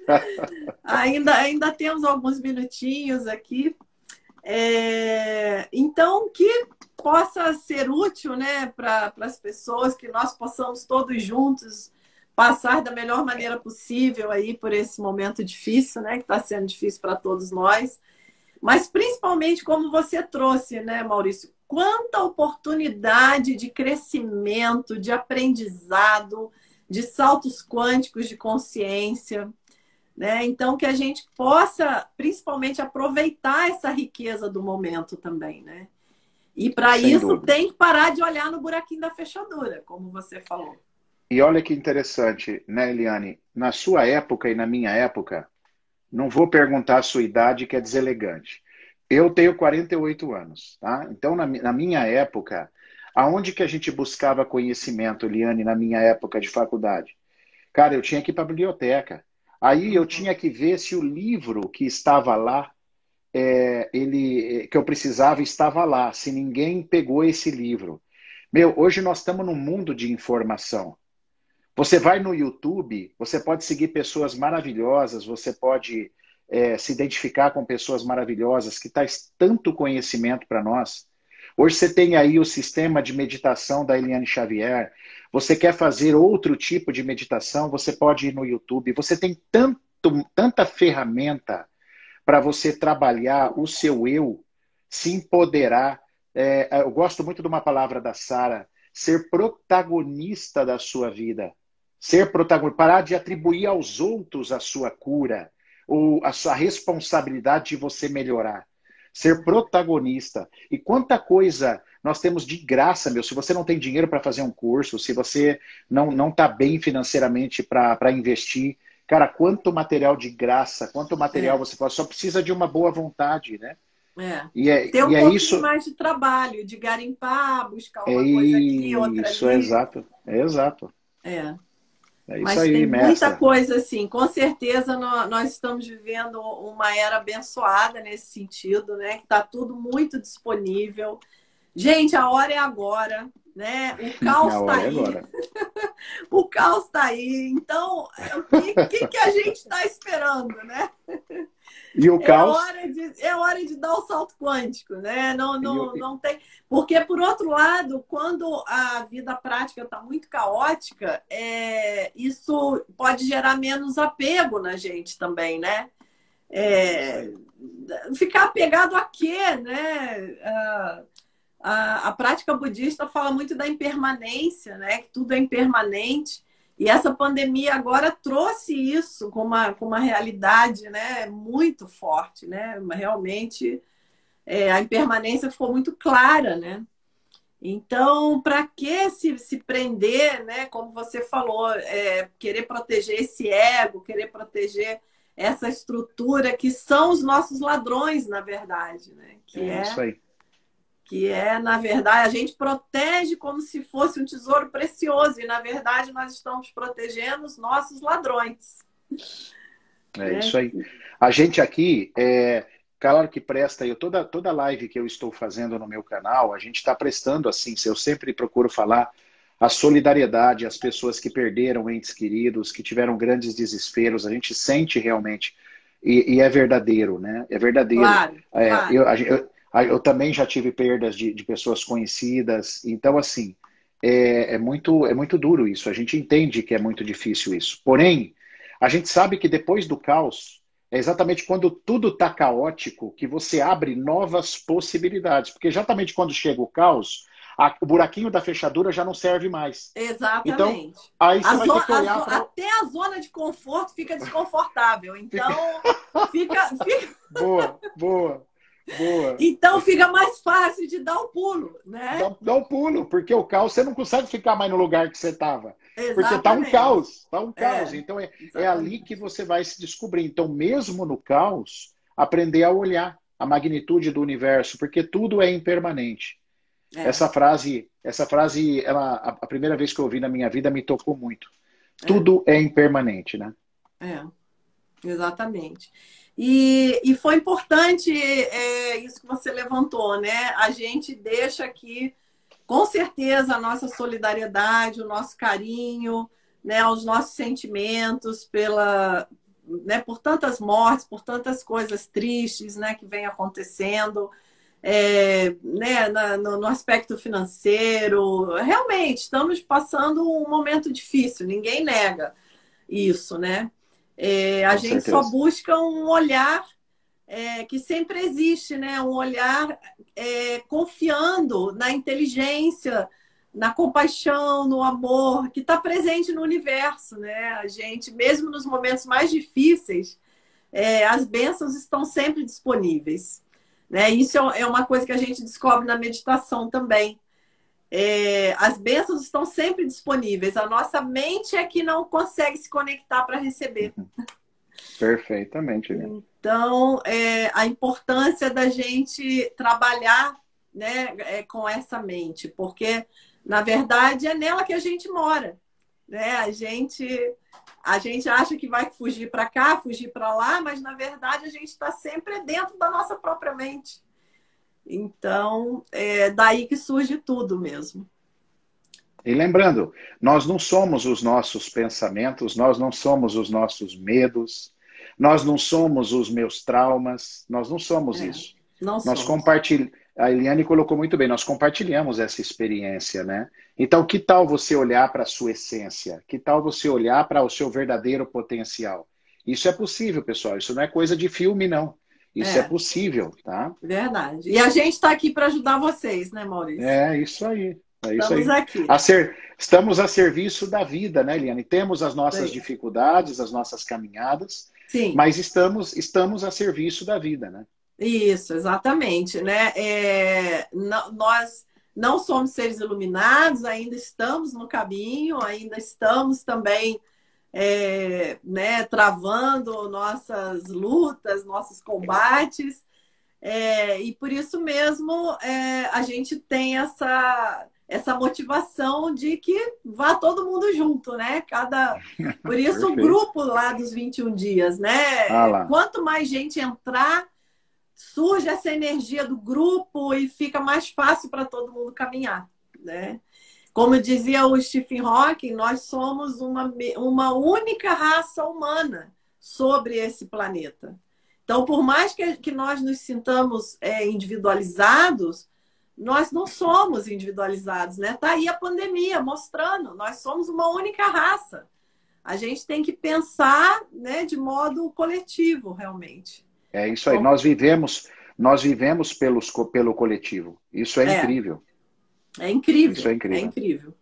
Ainda temos alguns minutinhos aqui. Então, que possa ser útil, né, para as pessoas, que nós possamos todos juntos passar da melhor maneira possível aí por esse momento difícil, né, que está sendo difícil para todos nós. Mas principalmente como você trouxe, né, Maurício? Quanta oportunidade de crescimento, de aprendizado, de saltos quânticos de consciência, né? Então, que a gente possa, principalmente, aproveitar essa riqueza do momento também, né? E para Sem isso dúvida. tem que parar de olhar no buraquinho da fechadura, como você falou. E olha que interessante, né, Eliane? Na sua época e na minha época, não vou perguntar a sua idade, que é deselegante. Eu tenho 48 anos, tá? Então, na minha época, aonde que a gente buscava conhecimento, Eliane, na minha época de faculdade? Cara, eu tinha que ir para a biblioteca. Aí eu Uhum. tinha que ver se o livro que estava lá, que eu precisava, estava lá, se ninguém pegou esse livro. Meu, hoje nós estamos num mundo de informação. Você vai no YouTube, você pode seguir pessoas maravilhosas, você pode se identificar com pessoas maravilhosas que traz tanto conhecimento para nós. Hoje você tem aí o sistema de meditação da Eliane Xavier. Você quer fazer outro tipo de meditação, você pode ir no YouTube. Você tem tanta ferramenta para você trabalhar o seu eu, se empoderar. Eu gosto muito de uma palavra da Sara, ser protagonista da sua vida. Ser protagonista, parar de atribuir aos outros a sua cura, ou a sua responsabilidade de você melhorar. Ser protagonista. E quanta coisa nós temos de graça, meu. Se você não tem dinheiro para fazer um curso, se você não está bem financeiramente para investir, cara, quanto material de graça, quanto material É, você pode, só precisa de uma boa vontade, né? é. E é, Ter um e é pouquinho isso, mais de trabalho, de garimpar, buscar é uma coisa aqui, outra isso, é ali. exato, é exato. É. É isso Mas tem aí, muita mestra. coisa assim. Com certeza nós estamos vivendo uma era abençoada nesse sentido, né? Que está tudo muito disponível. Gente, a hora é agora, né? O caos A está hora é aí, agora. o caos está aí. Então, o que a gente está esperando, né? E o caos, É hora de dar o salto quântico, né? Não, e o, não, não tem. Porque, por outro lado, quando a vida prática está muito caótica, isso pode gerar menos apego na gente também, né? é isso É, aí. ficar apegado a quê, né? A prática budista fala muito da impermanência, né? Que tudo é impermanente. E essa pandemia agora trouxe isso com uma realidade, né, muito forte, né? Realmente a impermanência ficou muito clara, né? Então, para que se prender, né? Como você falou, querer proteger esse ego, querer proteger essa estrutura que são os nossos ladrões, na verdade, né? É isso aí. Na verdade, a gente protege como se fosse um tesouro precioso, e na verdade nós estamos protegendo os nossos ladrões, É né? isso aí. A gente aqui, claro que presta, toda live que eu estou fazendo no meu canal, a gente está prestando assim, eu sempre procuro falar a solidariedade às pessoas que perderam entes queridos, que tiveram grandes desesperos, a gente sente realmente, e é verdadeiro, né? É verdadeiro. Claro, claro. Eu também já tive perdas de pessoas conhecidas, então assim, é muito duro isso, a gente entende que é muito difícil isso. Porém, a gente sabe que depois do caos, é exatamente quando tudo está caótico que você abre novas possibilidades. Porque exatamente quando chega o caos, o buraquinho da fechadura já não serve mais. Então, Exatamente. aí você vai ter que olhar para. Até a zona de conforto fica desconfortável. Então, fica, Boa, boa, boa. então fica mais fácil de dar o pulo, né? Dá um pulo, porque o caos você não consegue ficar mais no lugar que você estava. Porque tá um Exatamente. caos, tá um caos. Então é ali que Exatamente. você vai se descobrir. Então, mesmo no caos, aprender a olhar a magnitude do universo, porque tudo é impermanente. É, Essa frase, a primeira vez que eu ouvi na minha vida me tocou muito. é, Tudo é impermanente, né? é. Exatamente. E foi importante isso que você levantou, né? A gente deixa aqui, com certeza, a nossa solidariedade, o nosso carinho, né? Os nossos sentimentos né? Por tantas mortes, por tantas coisas tristes, né? Que vem acontecendo, né? No aspecto financeiro. Realmente, estamos passando um momento difícil, ninguém nega isso, né? A Com gente só certeza. busca um olhar que sempre existe, né? Um olhar confiando na inteligência, na compaixão, no amor, que está presente no universo, né? A gente, mesmo nos momentos mais difíceis, as bênçãos estão sempre disponíveis, né? Isso é uma coisa que a gente descobre na meditação também. As bênçãos estão sempre disponíveis. A nossa mente é que não consegue se conectar para receber. Perfeitamente, Eliane. Então, a importância da gente trabalhar, né, com essa mente, porque, na verdade, é nela que a gente mora. Né? A gente acha que vai fugir para cá, fugir para lá, mas, na verdade, a gente está sempre dentro da nossa própria mente. Então, é daí que surge tudo mesmo. E lembrando, nós não somos os nossos pensamentos, nós não somos os nossos medos, nós não somos os meus traumas, nós não somos isso. Não Nós somos. compartilhamos, a Eliane colocou muito bem, nós compartilhamos essa experiência, né? Então, que tal você olhar para a sua essência? Que tal você olhar para o seu verdadeiro potencial? Isso é possível, pessoal, isso não é coisa de filme, não. Isso é É, possível, tá? verdade. E a gente está aqui para ajudar vocês, né, Maurício? É isso aí. É isso Estamos aí. aqui. Estamos a serviço da vida, né, Eliane? Temos as nossas Sim. dificuldades, as nossas caminhadas, Sim. mas estamos a serviço da vida, né? Isso, exatamente, né? Nós não somos seres iluminados, ainda estamos no caminho, ainda estamos também né, travando nossas lutas, nossos combates. E por isso mesmo a gente tem essa motivação de que vá todo mundo junto, né? Por isso o Perfeito. grupo lá dos 21 dias, Ah né? lá. Quanto mais gente entrar, surge essa energia do grupo e fica mais fácil para todo mundo caminhar, né? Como dizia o Stephen Hawking, nós somos uma única raça humana sobre esse planeta. Então, por mais que nós nos sintamos individualizados, nós não somos individualizados, né? Tá aí a pandemia mostrando, nós somos uma única raça. A gente tem que pensar, né, de modo coletivo, realmente. É isso aí. Então, Nós vivemos pelo coletivo. Isso é é, incrível. é Isso é incrível, é incrível. incrível.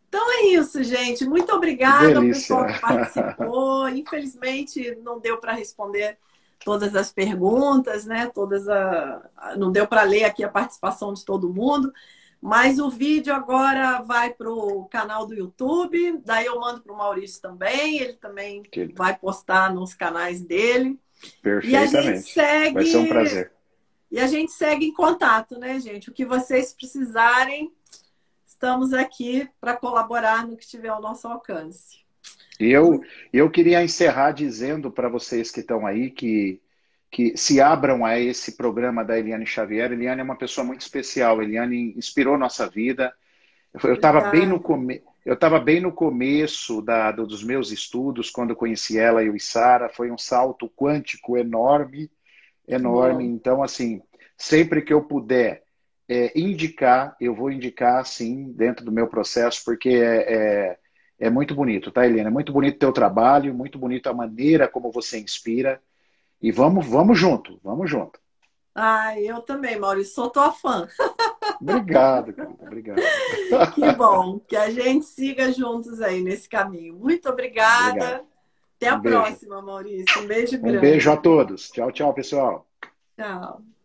Então é isso, gente. Muito Que obrigada ao delícia. pessoal que participou. Infelizmente, não deu para responder todas as perguntas, né? Não deu para ler aqui a participação de todo mundo. Mas o vídeo agora vai para o canal do YouTube. Daí eu mando para o Maurício também. Ele também vai postar nos canais dele. E a gente Perfeitamente. Vai ser um segue. prazer. E a gente segue em contato, né, gente? O que vocês precisarem, estamos aqui para colaborar no que estiver ao nosso alcance. E eu queria encerrar dizendo para vocês que estão aí que se abram a esse programa da Eliane Xavier. Eliane é uma pessoa muito especial. Eliane inspirou nossa vida. Eu estava bem no eu estava bem no começo dos meus estudos, quando eu conheci ela e o Isara. Foi um salto quântico enorme, enorme. Então, assim, sempre que eu puder indicar, eu vou indicar, sim, dentro do meu processo, porque é muito bonito, tá, Helena? É muito bonito o teu trabalho, muito bonito a maneira como você inspira. E vamos junto, vamos junto. Ah, eu também, Maurício, sou tua fã. Obrigado, querida, obrigado. Que bom, que a gente siga juntos aí nesse caminho. Muito Obrigado. obrigada. Até a Um beijo. próxima, Maurício. Um beijo Um beijo a grande. todos. Tchau, tchau, pessoal. Tchau.